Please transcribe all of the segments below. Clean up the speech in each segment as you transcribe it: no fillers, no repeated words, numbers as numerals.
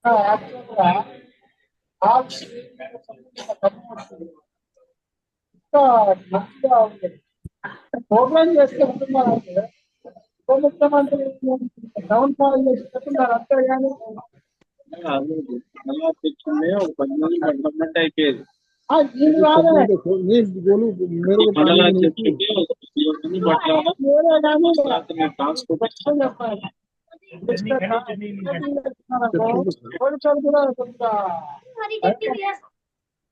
యాక్చువల్గా ఆర్ట్స్ ఇంకా మంచిగా ఉంది. ప్రోగ్రామ్ చేస్తే ఉంటున్నారంటే ఉప ముఖ్యమంత్రి డౌన్ ఫాల్ చేసి పెట్టున్నారు అంతే కానీ అదే మళ్ళా తెచ్చిందే ఒక 10 మంది డెవలప్మెంట్ అయిపోయేది. దీని రాలే మండల అధ్యక్షుడికి ఒక 10 మంది పట్టాల వేరే కానీ ట్రాన్స్పోర్ట్ చెప్పాలి. పోలీసులు కూడా కొంత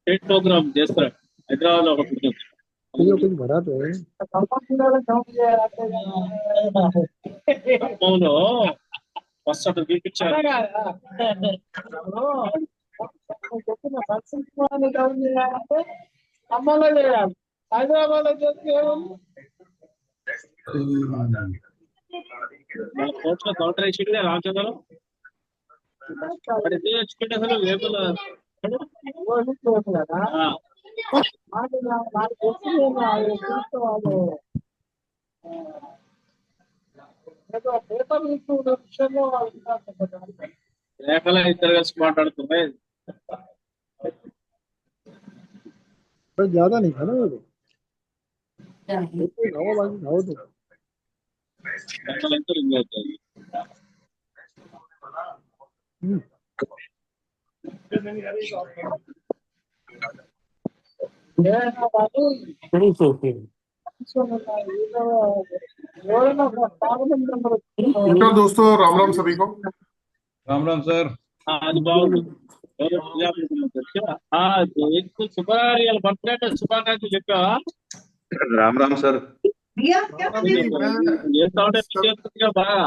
స్టేట్ ప్రోగ్రామ్ చేస్తారు. హైదరాబాద్ లో ఒకటి ఉంటుంది. ఖమ్మంలో ఫస్ట్ అటు చూపించారు. చెప్పిన పరిస్థితి డౌన్ చేయాలంటే అమ్మలో చేయాలి. హైదరాబాద్ లో చేస్తే కోర్టులో కౌంటర్ వేసి రామచంద్రం వాడు తెచ్చుకుంటే అసలు లేబుల్ లేఖలో ఇద్దరు కలిసి మాట్లాడుతున్నాయి. ज्यादा नहीं था ना वो तो లెక్కలు ఇంకా అవుతాయి. नमस्कार दोस्तों, राम राम सभी को। राम राम सर। అది బాగుంది. శుభాకార్యాలు బర్త్డే శుభాకాంక్షలు చెప్పావా? राम राम सर। బాగా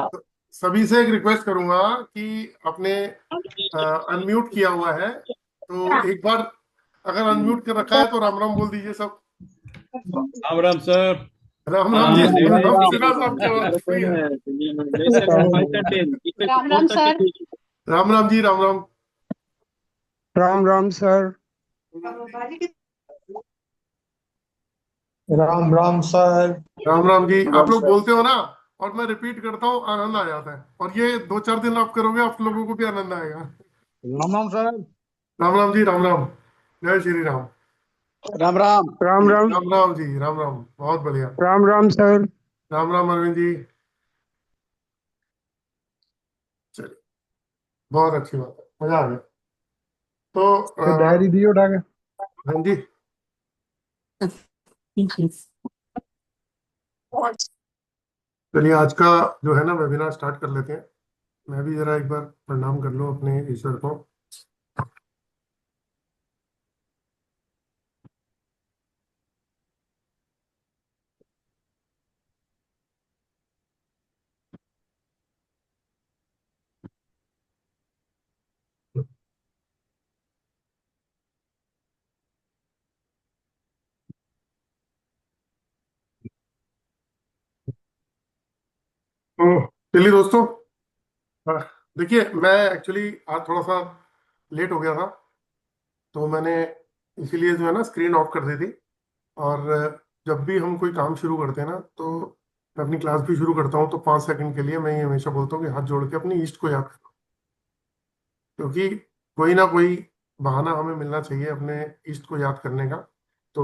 सभी से एक रिक्वेस्ट करूंगा कि अपने अनम्यूट किया हुआ है तो एक बार अगर अनम्यूट कर रखा है तो राम राम बोल दीजिए सब। राम राम सर। राम राम जी। सिन्हा साहब की आवाज हुई है। Ram Ram sir. Ram Ram ji. Ram Ram. Ram Ram sir. Ram Ram sir. Ram Ram ji. आप लोग बोलते हो ना और मैं रिपीट करता हूँ, आनंद आ जाता है। और ये 2-4 दिन आप करोगे, आप लोगों को भी आनंद आएगा। राम राम सर। राम राम जी। राम राम। जय श्री राम। राम राम। राम राम। राम राम जी। राम राम। बहुत बढ़िया। राम राम सर। राम राम अरविंद जी। चलिए, बहुत अच्छी बात है, मजा आ गया। तो डायरी दी उठा के। हाँ जी। चलिए, आज का जो है ना वेबिनार स्टार्ट कर लेते हैं। मैं भी जरा एक बार प्रणाम कर लूं अपने ईश्वर को। तो चलिए दोस्तों, देखिए मैं एक्चुअली आज थोड़ा सा लेट हो गया था, तो मैंने इसीलिए जो है ना स्क्रीन ऑफ कर दी थी। और जब भी हम कोई काम शुरू करते हैं ना, तो मैं अपनी क्लास भी शुरू करता हूँ तो 5 सेकंड के लिए मैं ये हमेशा बोलता हूँ कि हाथ जोड़ के अपनी ईष्ट को याद करो, क्योंकि कोई ना कोई बहाना हमें मिलना चाहिए अपने ईष्ट को याद करने का। तो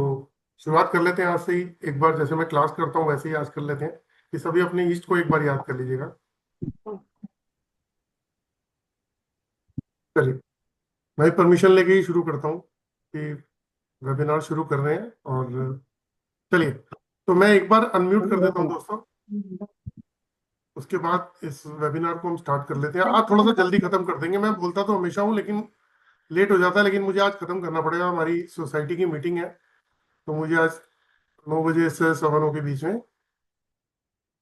शुरुआत कर लेते हैं आज से ही। एक बार जैसे मैं क्लास करता हूँ वैसे ही आज कर लेते हैं कि सभी अपने ईष्ट को एक बार याद कर लीजिएगा। चलिए, मैं परमिशन लेके ही शुरू करता हूँ कि वेबिनार शुरू कर रहे हैं। और चलिए, तो मैं एक बार अनम्यूट कर देता हूँ दोस्तों, उसके बाद इस वेबिनार को हम स्टार्ट कर लेते हैं। आज थोड़ा सा जल्दी खत्म कर देंगे। मैं बोलता तो हमेशा हूँ लेकिन लेट हो जाता है, लेकिन मुझे आज खत्म करना पड़ेगा। हमारी सोसाइटी की मीटिंग है, तो मुझे आज 9 बजे से 9:15 के बीच में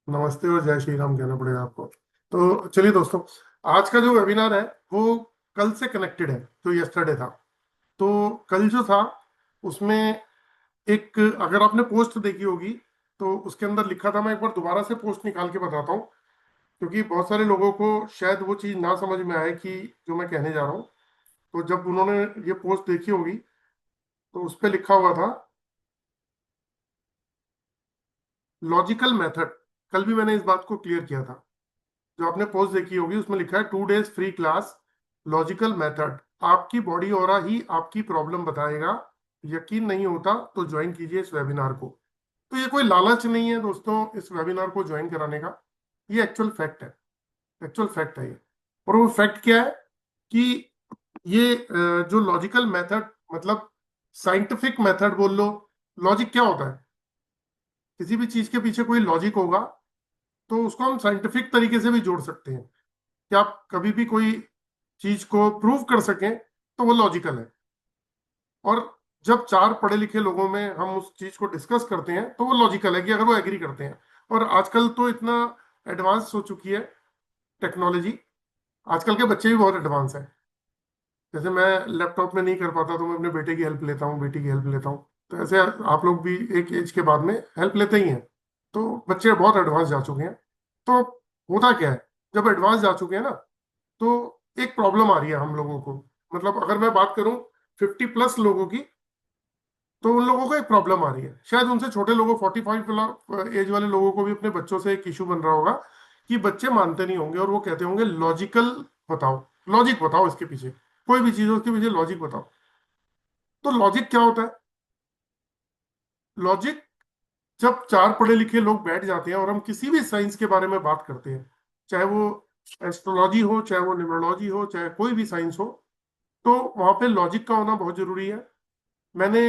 नमस्ते और जय श्री राम कहना पड़ेगा आपको। तो चलिए दोस्तों, आज का जो वेबिनार है वो कल से कनेक्टेड है, जो यस्टरडे था। तो कल जो था उसमें एक, अगर आपने पोस्ट देखी होगी तो उसके अंदर लिखा था, मैं एक बार दोबारा से पोस्ट निकाल के बताता हूँ, क्योंकि बहुत सारे लोगों को शायद वो चीज़ ना समझ में आए कि जो मैं कहने जा रहा हूँ। तो जब उन्होंने ये पोस्ट देखी होगी तो उस पर लिखा हुआ था लॉजिकल मेथड। कल भी मैंने इस बात को क्लियर किया था। जो आपने पोस्ट देखी होगी उसमें लिखा है 2 days free class logical method, आपकी बॉडी ऑरा ही आपकी प्रॉब्लम बताएगा। यकीन नहीं होता तो ज्वाइन कीजिए इस वेबिनार को। तो ये कोई लालच नहीं है दोस्तों इस वेबिनार को ज्वाइन कराने का, ये एक्चुअल फैक्ट है, एक्चुअल फैक्ट है ये। और वो फैक्ट क्या है कि ये जो लॉजिकल मेथड, मतलब साइंटिफिक मेथड बोल लो। लॉजिक क्या होता है? किसी भी चीज के पीछे कोई लॉजिक होगा तो उसको हम साइंटिफिक तरीके से भी जोड़ सकते हैं कि आप कभी भी कोई चीज को प्रूव कर सकें तो वो लॉजिकल है। और जब चार पढ़े लिखे लोगों में हम उस चीज को डिस्कस करते हैं तो वो लॉजिकल है कि अगर वो एग्री करते हैं। और आजकल तो इतना एडवांस हो चुकी है टेक्नोलॉजी, आजकल के बच्चे भी बहुत एडवांस हैं। जैसे मैं लैपटॉप में नहीं कर पाता तो मैं अपने बेटे की हेल्प लेता हूँ, बेटी की हेल्प लेता हूँ। तो ऐसे आप लोग भी एक एज के बाद में हेल्प लेते ही हैं। तो बच्चे बहुत एडवांस जा चुके हैं। तो होता क्या है, जब एडवांस जा चुके हैं ना तो एक प्रॉब्लम आ रही है हम लोगों को। मतलब अगर मैं बात करूं 50+ लोगों की, तो उन लोगों को एक प्रॉब्लम आ रही है। शायद उनसे छोटे लोगों 45 एज वाले लोगों को भी अपने बच्चों से एक इशू बन रहा होगा कि बच्चे मानते नहीं होंगे और वो कहते होंगे लॉजिकल बताओ, लॉजिक बताओ इसके पीछे, कोई भी चीज हो उसके पीछे लॉजिक बताओ। तो लॉजिक क्या होता है? लॉजिक, जब चार पढ़े लिखे लोग बैठ जाते हैं और हम किसी भी साइंस के बारे में बात करते हैं, चाहे वो एस्ट्रोलॉजी हो, चाहे वो न्यूमरोलॉजी हो, चाहे कोई भी साइंस हो, तो वहां पे लॉजिक का होना बहुत जरूरी है। मैंने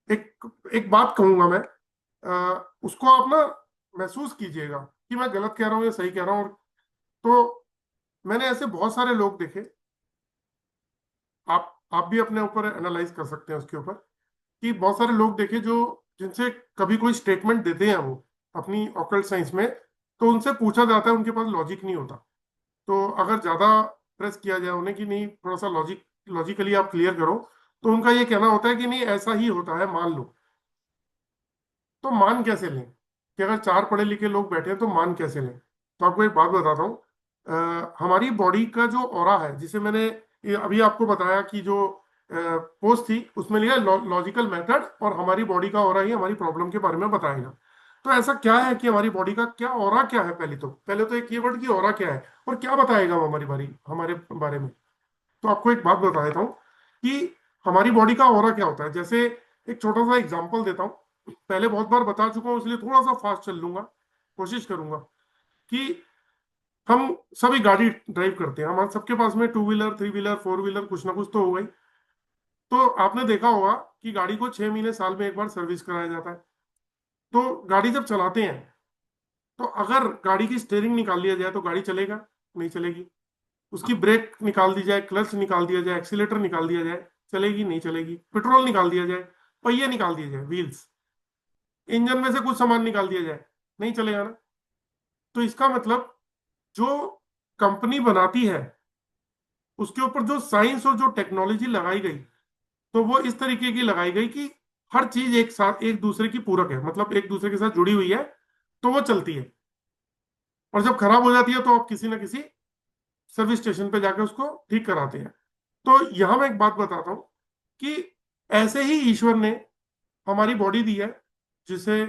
एक एक बात कहूंगा मैं, उसको आप ना महसूस कीजिएगा कि मैं गलत कह रहा हूँ या सही कह रहा हूँ। तो मैंने ऐसे बहुत सारे लोग देखे, आप भी अपने ऊपर एनालाइज कर सकते हैं उसके ऊपर, कि बहुत सारे लोग देखे जो, जिनसे कभी कोई स्टेटमेंट देते हैं वो अपनी ऑकल्ट साइंस में, तो उनसे पूछा जाता है, उनके पास लॉजिक नहीं होता। तो अगर ज्यादा प्रेस किया जाए उन्हें कि नहीं थोड़ा सा लॉजिकली आप क्लियर करो, तो उनका ये कहना होता है कि नहीं ऐसा ही होता है, मान लो। तो मान कैसे लें कि अगर चार पढ़े लिखे लोग बैठे हैं तो मान कैसे लें? तो आपको एक बात बताता हूँ। हमारी बॉडी का जो ऑरा है, जिसे मैंने ये अभी आपको बताया कि जो पोस्ट थी उसमें लिखा लॉजिकल मेथड, और हमारी बॉडी का ऑरा ही हमारी प्रॉब्लम के बारे में बताएगा। तो ऐसा क्या है कि हमारी बॉडी का क्या ऑरा क्या है? पहले तो एक कीवर्ड की ऑरा क्या है और क्या बताएगा वो हमारे बारे में। तो आपको एक बात बता देता हूँ कि हमारी बॉडी का ऑरा क्या होता है। जैसे एक छोटा सा एग्जांपल देता हूँ, पहले बहुत बार बता चुका हूँ इसलिए थोड़ा सा फास्ट चल लूंगा, कोशिश करूंगा। कि हम सभी गाड़ी ड्राइव करते हैं, हमारे सबके पास में 2 व्हीलर 3 व्हीलर 4 व्हीलर कुछ ना कुछ तो होगा ही। तो आपने देखा होगा कि गाड़ी को 6 महीने साल में एक बार सर्विस कराया जाता है। तो गाड़ी जब चलाते हैं तो अगर गाड़ी की स्टेयरिंग निकाल लिया जाए तो गाड़ी चलेगा? नहीं चलेगी। उसकी ब्रेक निकाल दी जाए, क्लच निकाल दिया जाए, एक्सीलेटर निकाल दिया जाए, चलेगी? नहीं चलेगी। पेट्रोल निकाल दिया जाए, पहिए निकाल दिए जाए, व्हील्स, इंजन में से कुछ सामान निकाल दिया जाए, नहीं चलेगा ना। तो इसका मतलब जो कंपनी बनाती है उसके ऊपर जो साइंस और जो टेक्नोलॉजी लगाई गई, तो वो इस तरीके की लगाई गई कि हर चीज एक साथ एक दूसरे की पूरक है, मतलब एक दूसरे के साथ जुड़ी हुई है, तो वो चलती है। और जब खराब हो जाती है तो आप किसी ना किसी सर्विस स्टेशन पे जाके उसको ठीक कराते हैं। तो यहां मैं एक बात बताता हूं कि ऐसे ही ईश्वर ने हमारी बॉडी दी है, जिसे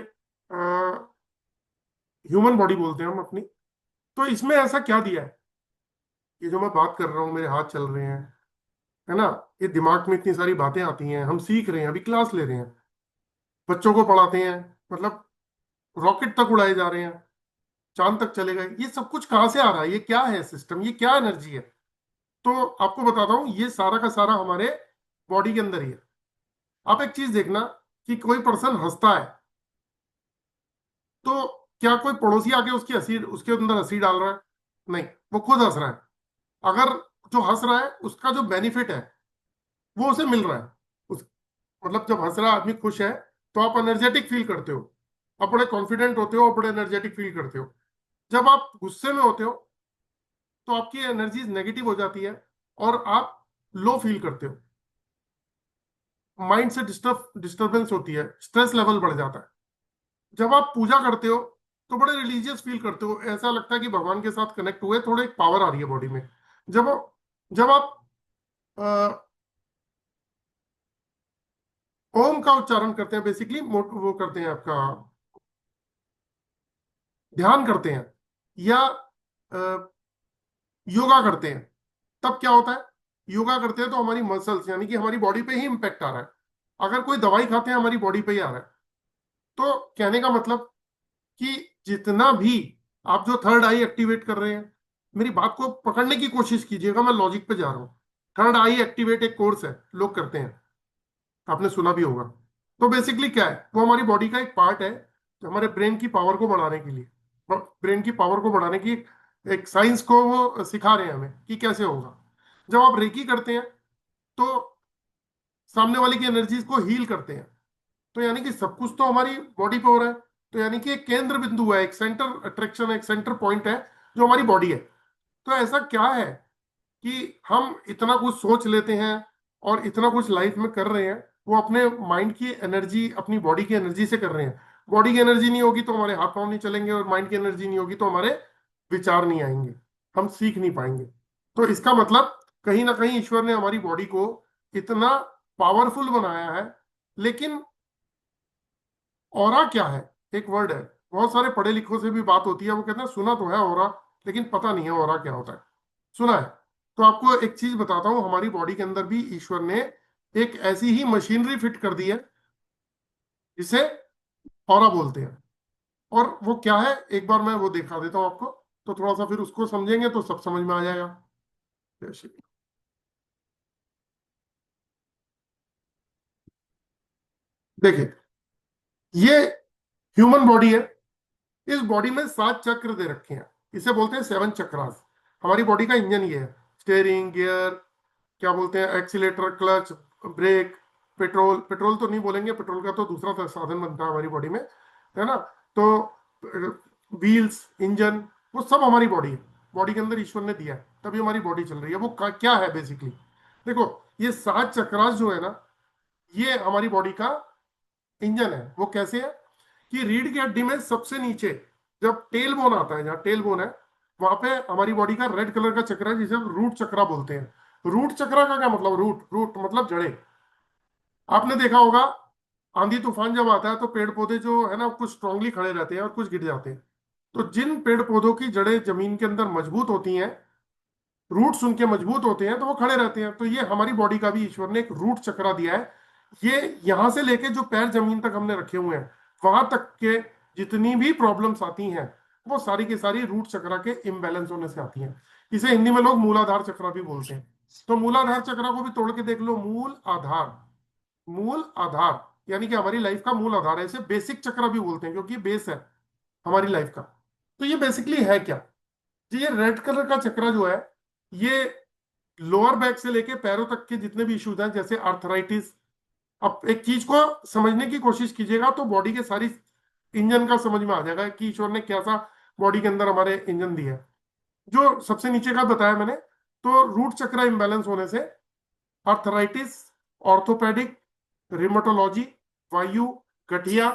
ह्यूमन बॉडी बोलते हैं हम अपनी। तो इसमें ऐसा क्या दिया है? ये जो मैं बात कर रहा हूँ, मेरे हाथ चल रहे हैं, है ना, ये दिमाग में इतनी सारी बातें आती हैं, हम सीख रहे हैं, अभी क्लास ले रहे हैं, बच्चों को पढ़ाते हैं, मतलब रॉकेट तक उड़ाए जा रहे हैं, चांद तक चले गए। ये सब कुछ कहाँ से आ रहा है? ये क्या है सिस्टम? ये क्या एनर्जी है? तो आपको बताता हूँ, ये सारा का सारा हमारे बॉडी के अंदर ही है। आप एक चीज देखना कि कोई पर्सन हंसता है तो क्या कोई पड़ोसी आके उसकी हंसी उसके अंदर हंसी डाल रहा है? नहीं, वो खुद हंस रहा है। अगर जो हंस रहा है उसका जो बेनिफिट है वो उसे मिल रहा है। उस मतलब जब हंस रहा आदमी खुश है तो आप एनर्जेटिक फील करते हो, आप बड़े कॉन्फिडेंट होते हो, आप बड़े एनर्जेटिक फील करते हो। जब आप गुस्से में होते हो तो आपकी एनर्जी नेगेटिव हो जाती है और आप लो फील करते हो, माइंड से डिस्टर्बेंस होती है, स्ट्रेस लेवल बढ़ जाता है। जब आप पूजा करते हो तो बड़े रिलीजियस फील करते हो, ऐसा लगता है कि भगवान के साथ कनेक्ट हुए, थोड़े एक पावर आ रही है बॉडी में। जब जब आप अ, ओम का उच्चारण करते हैं, बेसिकली वो करते हैं, आपका ध्यान करते हैं या अ, योगा करते हैं, तब क्या होता है, योगा करते हैं तो हमारी मसल्स यानी कि हमारी बॉडी पे ही इंपैक्ट आ रहा है। अगर कोई दवाई खाते हैं हमारी बॉडी पे ही आ रहा है। तो कहने का मतलब कि जितना भी आप जो थर्ड आई एक्टिवेट कर रहे हैं, मेरी बात को पकड़ने की कोशिश कीजिएगा, मैं लॉजिक पे जा रहा हूं। थर्ड आई एक्टिवेट एक कोर्स है, लोग करते हैं, आपने सुना भी होगा। तो बेसिकली क्या है, वो हमारी बॉडी का एक पार्ट है, जो हमारे ब्रेन की पावर को बढ़ाने के लिए, ब्रेन की पावर को बढ़ाने की एक साइंस को वो सिखा रहे हैं हमें कि कैसे होगा। जब आप रेकी करते हैं तो सामने वाले की एनर्जीज को हील करते हैं। तो यानी कि सब कुछ तो हमारी बॉडी पे हो रहा है। तो यानी कि एक केंद्र बिंदु है, एक सेंटर अट्रैक्शन, एक सेंटर पॉइंट है जो हमारी बॉडी है। तो ऐसा क्या है कि हम इतना कुछ सोच लेते हैं और इतना कुछ लाइफ में कर रहे हैं, वो अपने माइंड की एनर्जी, अपनी बॉडी की एनर्जी से कर रहे हैं। बॉडी की एनर्जी नहीं होगी तो हमारे हाथ पांव नहीं चलेंगे, और माइंड की एनर्जी नहीं होगी तो हमारे विचार नहीं आएंगे, हम सीख नहीं पाएंगे। तो इसका मतलब कहीं ना कहीं ईश्वर ने हमारी बॉडी को इतना पावरफुल बनाया है। लेकिन ऑरा क्या है, एक वर्ड है, बहुत सारे पढ़े लिखों से भी बात होती है, वो कहते हैं सुना तो है ऑरा, लेकिन पता नहीं है ऑरा क्या होता है। सुना है। तो आपको एक चीज बताता हूं, हमारी बॉडी के अंदर भी ईश्वर ने एक ऐसी ही मशीनरी फिट कर दी है जिसे ऑरा बोलते हैं। और वो क्या है, एक बार मैं वो दिखा देता हूं आपको, तो थोड़ा सा फिर उसको समझेंगे तो सब समझ में आ जाएगा। जैसे देखिए, ये ह्यूमन बॉडी है। इस बॉडी में 7 चक्र दे रखे हैं, इसे बोलते हैं 7 चक्रास। हमारी बॉडी का इंजन ये है, स्टेयरिंग, गियर, क्या बोलते हैं, accelerator, clutch, brake, petrol, petrol तो नहीं बोलेंगे, पेट्रोल का तो दूसरा साधन बनता है हमारी बॉडी में, है ना। तो व्हील्स, इंजन, वो सब हमारी बॉडी है। बॉडी के अंदर ईश्वर ने दिया है, तभी हमारी बॉडी चल रही है। वो क्या है बेसिकली, देखो, ये 7 चक्रास जो है ना, ये हमारी बॉडी का इंजन है। वो कैसे है कि रीढ़ की हड्डी में सबसे नीचे जब टेल बोन आता है, जहां टेल बोन है, वहां पे हमारी बॉडी का रेड कलर का चक्र है, जिसे रूट चक्रा बोलते हैं। रूट चक्रा का क्या मतलब, रूट, रूट मतलब जड़े। आपने देखा होगा, आंधी तूफान जब आता है तो पेड़ पौधे जो है ना, कुछ स्ट्रांगली खड़े रहते हैं और कुछ गिर जाते हैं। तो जिन पेड़ पौधों की जड़ें जमीन के अंदर मजबूत होती हैं, रूट्स उनके मजबूत होते हैं, तो वो खड़े रहते हैं। तो ये हमारी बॉडी का भी ईश्वर ने एक रूट चक्रा दिया है। ये यहां से लेके जो पैर जमीन तक हमने रखे हुए हैं, वहां तक के जितनी भी प्रॉब्लम्स आती हैं, वो सारी की सारी रूट चक्रा के इम्बैलेंस होने से आती हैं। इसे हिंदी में लोग मूलाधार चक्रा भी बोलते हैं। तो मूलाधार चक्रा को भी तोड़ के देख लो, मूल आधार, मूल आधार यानी कि हमारी लाइफ का मूल आधार है। इसे बेसिक चक्रा भी बोलते हैं क्योंकि बेस है हमारी लाइफ का। तो ये बेसिकली है क्या, जी ये रेड कलर का चक्रा जो है, ये लोअर बैक से लेके पैरों तक के जितने भी इश्यूज हैं, जैसे आर्थराइटिस। अब एक चीज को समझने की कोशिश कीजिएगा तो बॉडी के सारी इंजन का समझ में आ जाएगा कि ईश्वर ने कैसा बॉडी के अंदर हमारे इंजन दिया है। जो सबसे नीचे का बताया मैंने, तो रूट चक्र इंबैलेंस होने से आर्थराइटिस, ऑर्थोपेडिक, रिमोटोलॉजी, वायु, गठिया,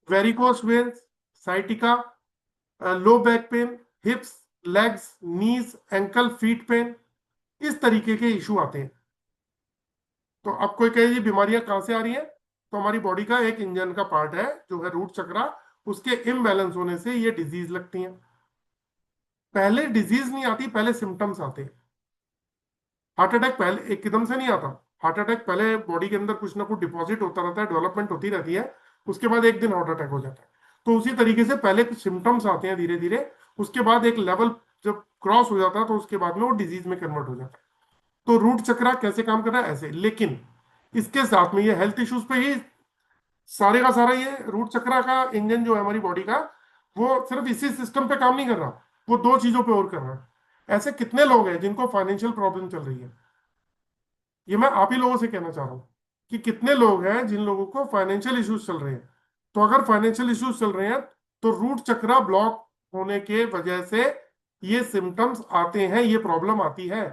varicose veins, sciatica, low back pain, hips, legs, knees, ankle, feet pain, इस तरीके के इशू आते हैं। तो अब कोई कहे ये बीमारियां कहां से आ रही हैं, तो हमारी बॉडी का एक इंजन का पार्ट है जो है रूट चक्रा, उसके इम्बैलेंस होने से ये डिजीज लगती हैं। पहले डिजीज नहीं आती, पहले सिम्टम्स आते हैं। हार्ट अटैक पहले एकदम से नहीं आता। हार्ट अटैक पहले बॉडी के अंदर कुछ ना कुछ डिपॉजिट होता रहता है, डेवलपमेंट होती रहती है, उसके बाद एक दिन हार्ट अटैक हो जाता है। तो उसी तरीके से पहले कुछ सिम्टम्स आते हैं धीरे धीरे, उसके बाद एक लेवल जब क्रॉस हो जाता है तो उसके बाद में वो डिजीज में कन्वर्ट हो जाता है। तो रूट चक्रा कैसे काम कर रहा है ऐसे। लेकिन इसके साथ में ये हेल्थ इश्यूज पे ही सारे का सारा, ये रूट चक्रा का इंजन जो है हमारी बॉडी का, वो सिर्फ इसी सिस्टम पे काम नहीं कर रहा, वो 2 चीजों पे और कर रहा है। ऐसे कितने लोग हैं जिनको फाइनेंशियल प्रॉब्लम चल रही है, ये मैं आप ही लोगों से कहना चाह रहा हूं कि कितने लोग हैं जिन लोगों को फाइनेंशियल इश्यूज चल रहे हैं। तो अगर फाइनेंशियल इश्यूज चल रहे हैं तो रूट चक्रा ब्लॉक होने के वजह से ये सिम्टम्स आते हैं, ये प्रॉब्लम आती है।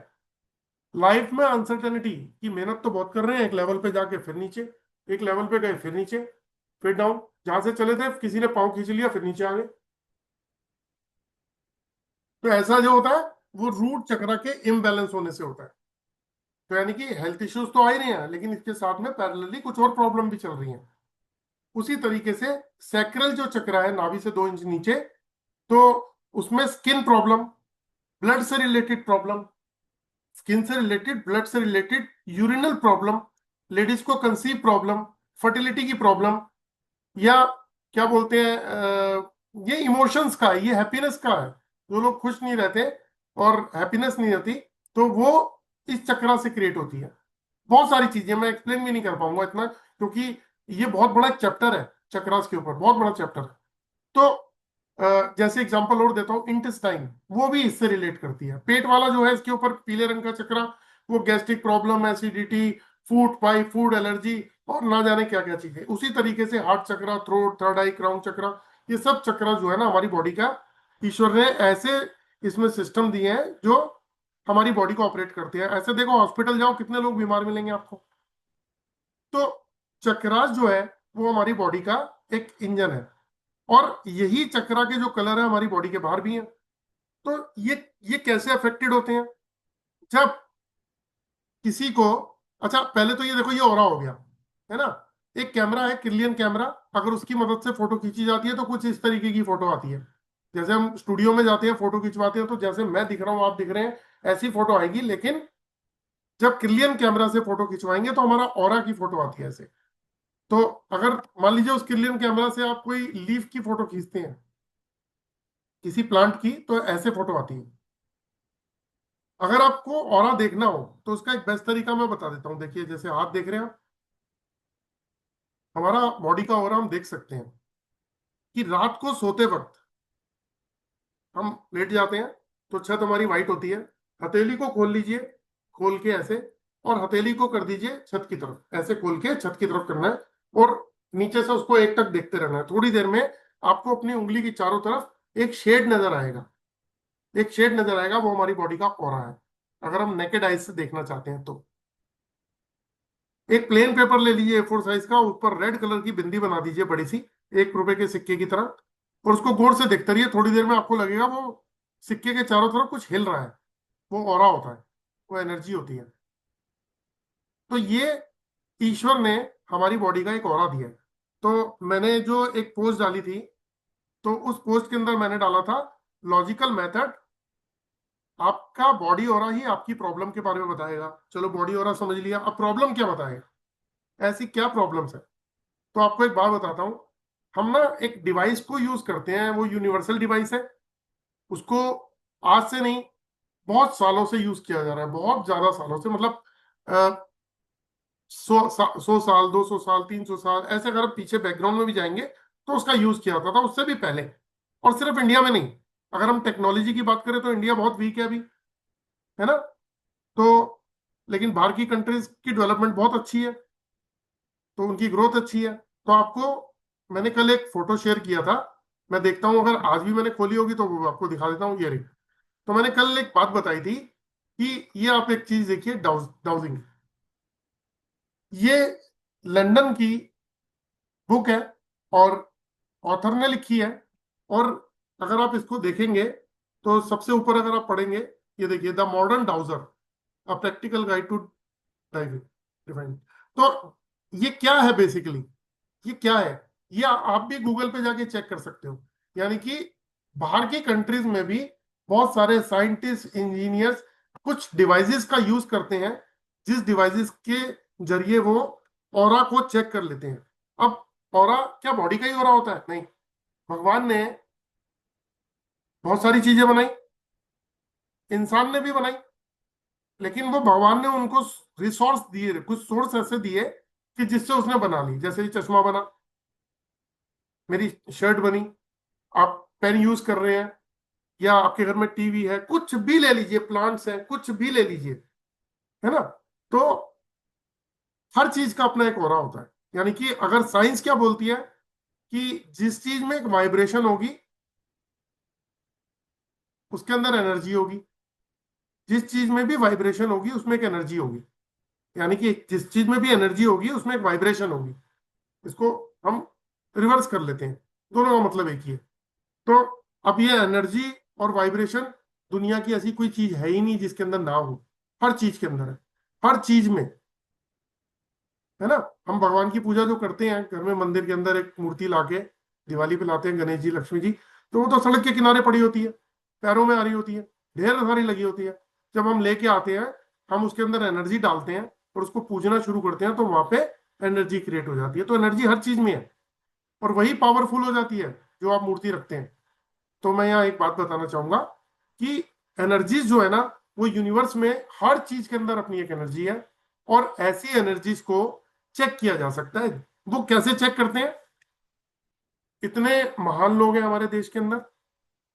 लाइफ में अनसर्टेनिटी की मेहनत तो बहुत कर रहे हैं, एक लेवल पे जाके फिर नीचे, एक लेवल पे गए फिर नीचे, फिर डाउन, जहां से चले थे किसी ने पांव खींच लिया फिर नीचे आ गए। तो ऐसा जो होता है वो रूट चक्र के इम्बैलेंस होने से होता है। तो यानी कि हेल्थ इश्यूज तो आ ही रहे हैं, लेकिन इसके साथ में पैरेलली कुछ और प्रॉब्लम भी चल रही हैं। उसी तरीके से सैक्रल जो चक्र है, नाभि से 2 इंच नीचे, तो उसमें स्किन प्रॉब्लम, ब्लड से रिलेटेड प्रॉब्लम, स्किन से रिलेटेड, ब्लड से रिलेटेड, यूरिनल प्रॉब्लम, लेडीज को कंसीव प्रॉब्लम, फर्टिलिटी की प्रॉब्लम, या क्या बोलते हैं ये इमोशंस का है, ये हैप्पीनेस का है। जो लोग खुश नहीं रहते और हैप्पीनेस नहीं रहती तो वो इस चक्रा से क्रिएट होती है। बहुत सारी चीजें मैं एक्सप्लेन भी नहीं कर पाऊंगा इतना, क्योंकि ये बहुत बड़ा चैप्टर है चक्रास के ऊपर, बहुत बड़ा चैप्टर है। तो जैसे एग्जांपल और देता हूँ, इंटेस्टाइन, वो भी इससे रिलेट करती है। पेट वाला जो है इसके ऊपर पीले रंग का चक्रा, वो gastric problem, acidity, food pipe, food allergy और ना जाने क्या क्या चीजें। उसी तरीके से हार्ट चक्रा, थ्रोट, थर्ड आई, क्राउन चक्रा, ये सब चक्रा जो है ना हमारी बॉडी का, ईश्वर ने ऐसे इसमें सिस्टम दिए हैं जो हमारी बॉडी को ऑपरेट करते हैं। ऐसे देखो हॉस्पिटल जाओ कितने लोग बीमार मिलेंगे आपको। तो चक्रास जो है वो हमारी बॉडी का एक इंजन है, और यही चक्रा के जो कलर है हमारी बॉडी के बाहर भी हैं। तो ये कैसे अफेक्टेड होते हैं? जब किसी को, अच्छा पहले तो ये देखो, ये ऑरा हो गया है ना। एक कैमरा है, किर्लियन कैमरा, अगर उसकी मदद से फोटो खींची जाती है तो कुछ इस तरीके की फोटो आती है। जैसे हम स्टूडियो में जाते हैं फोटो खिंचवाते हैं तो जैसे मैं दिख रहा हूं आप दिख रहे हैं ऐसी फोटो आएगी। लेकिन जब किर्लियन कैमरा से फोटो खिंचवाएंगे तो हमारा ऑरा की फोटो आती है ऐसे। तो अगर मान लीजिए उस किर्लियन कैमरा से आप कोई लीफ की फोटो खींचते हैं किसी प्लांट की, तो ऐसे फोटो आती है। अगर आपको ऑरा देखना हो तो उसका एक बेस्ट तरीका मैं बता देता हूं। देखिए जैसे हाथ देख रहे हैं आप, हमारा बॉडी का ऑरा हम देख सकते हैं कि रात को सोते वक्त हम लेट जाते हैं तो छत हमारी वाइट होती है। हथेली को खोल लीजिए, खोल के ऐसे, और हथेली को कर दीजिए छत की तरफ, ऐसे खोल के छत की तरफ करना है, और नीचे से उसको एक टक देखते रहना है। थोड़ी देर में आपको अपनी उंगली की चारों तरफ एक शेड नजर आएगा, एक शेड नजर आएगा, वो हमारी बॉडी का ऑरा है। अगर हम नेकेड आइज से देखना चाहते हैं तो एक प्लेन पेपर ले लीजिए A4 साइज का, उस पर रेड कलर की बिंदी बना दीजिए बड़ी सी, 1 रुपए के सिक्के की तरह, और उसको गौर से देखते रहिए। थोड़ी देर में आपको लगेगा वो सिक्के के चारों तरफ कुछ हिल रहा है, वो ऑरा होता है, वो एनर्जी होती है। तो ये ईश्वर ने हमारी बॉडी का एक ऑरा दिया है। तो मैंने जो एक पोस्ट डाली थी, तो उस पोस्ट के अंदर मैंने डाला था लॉजिकल मेथड, आपका बॉडी ऑरा ही आपकी प्रॉब्लम के बारे में बताएगा। चलो बॉडी ऑरा समझ लिया, अब प्रॉब्लम क्या बताएगा, ऐसी क्या प्रॉब्लम्स है। तो आपको एक बात बताता हूं, हम ना एक डिवाइस को यूज करते हैं, वो यूनिवर्सल डिवाइस है। उसको आज से नहीं, बहुत सालों से यूज किया जा रहा है, बहुत ज्यादा सालों से, मतलब 100 साल, 200 साल, 300 साल, ऐसे अगर आप पीछे बैकग्राउंड में भी जाएंगे तो उसका यूज किया जाता था, उससे भी पहले। और सिर्फ इंडिया में नहीं, अगर हम टेक्नोलॉजी की बात करें तो इंडिया बहुत वीक है अभी, है ना। तो लेकिन बाहर की कंट्रीज की डेवलपमेंट बहुत अच्छी है, तो उनकी ग्रोथ अच्छी है। तो आपको मैंने कल एक फोटो शेयर किया था, मैं देखता हूं अगर आज भी मैंने खोली होगी तो वो आपको दिखा देता हूँ, ये रही। तो मैंने कल एक बात बताई थी कि ये आप एक चीज देखिए, डाउजिंग, ये लंदन की बुक है और ऑथर ने लिखी है। और अगर आप इसको देखेंगे तो सबसे ऊपर अगर आप पढ़ेंगे, ये देखिए, the modern dowser, a practical guide to diving. तो ये क्या है बेसिकली, ये क्या है, ये आप भी गूगल पे जाके चेक कर सकते हो। यानी कि बाहर की कंट्रीज में भी बहुत सारे साइंटिस्ट, इंजीनियर्स कुछ डिवाइसेस का यूज करते हैं, जिस डिवाइसेस के जरिए वो ऑरा को चेक कर लेते हैं। अब ऑरा क्या बॉडी का ही ऑरा होता है? नहीं, भगवान ने बहुत सारी चीजें बनाई, इंसान ने भी बनाई, लेकिन वो भगवान ने उनको रिसोर्स दिए, कुछ सोर्स ऐसे दिए कि जिससे उसने बना ली। जैसे ये चश्मा बना, मेरी शर्ट बनी, आप पेन यूज कर रहे हैं, या आपके घर में टीवी है, कुछ भी ले लीजिए, प्लांट्स है, कुछ भी ले लीजिए, है ना। तो हर चीज का अपना एक ऑरा होता है। यानी कि अगर साइंस क्या बोलती है कि जिस चीज में एक वाइब्रेशन होगी उसके अंदर एनर्जी होगी, जिस चीज में भी वाइब्रेशन होगी उसमें एक एनर्जी होगी। यानी कि जिस चीज में भी एनर्जी होगी उसमें एक वाइब्रेशन होगी। इसको हम रिवर्स कर लेते हैं, दोनों का मतलब एक ही है। तो अब ये एनर्जी और वाइब्रेशन, दुनिया की ऐसी कोई चीज है ही नहीं जिसके अंदर ना हो, हर चीज के अंदर है, हर चीज में, है ना। हम भगवान की पूजा जो करते हैं घर में, मंदिर के अंदर एक मूर्ति लाके दिवाली पे लाते हैं, गणेश जी, लक्ष्मी जी, तो वो तो सड़क के किनारे पड़ी होती है, पैरों में आ रही होती है, ढेर सारी लगी होती है। जब हम लेके आते हैं हम उसके अंदर एनर्जी डालते हैं और उसको पूजना शुरू करते हैं, तो वहां पे एनर्जी क्रिएट हो जाती है। तो एनर्जी हर चीज में है और वही पावरफुल हो जाती है जो आप मूर्ति रखते हैं। तो मैं यहाँ एक बात बताना चाहूंगा कि एनर्जीज जो है ना, वो यूनिवर्स में हर चीज के अंदर अपनी एक एनर्जी है, और ऐसी एनर्जीज को चेक किया जा सकता है। वो कैसे चेक करते हैं? इतने महान लोग हैं हमारे देश के अंदर,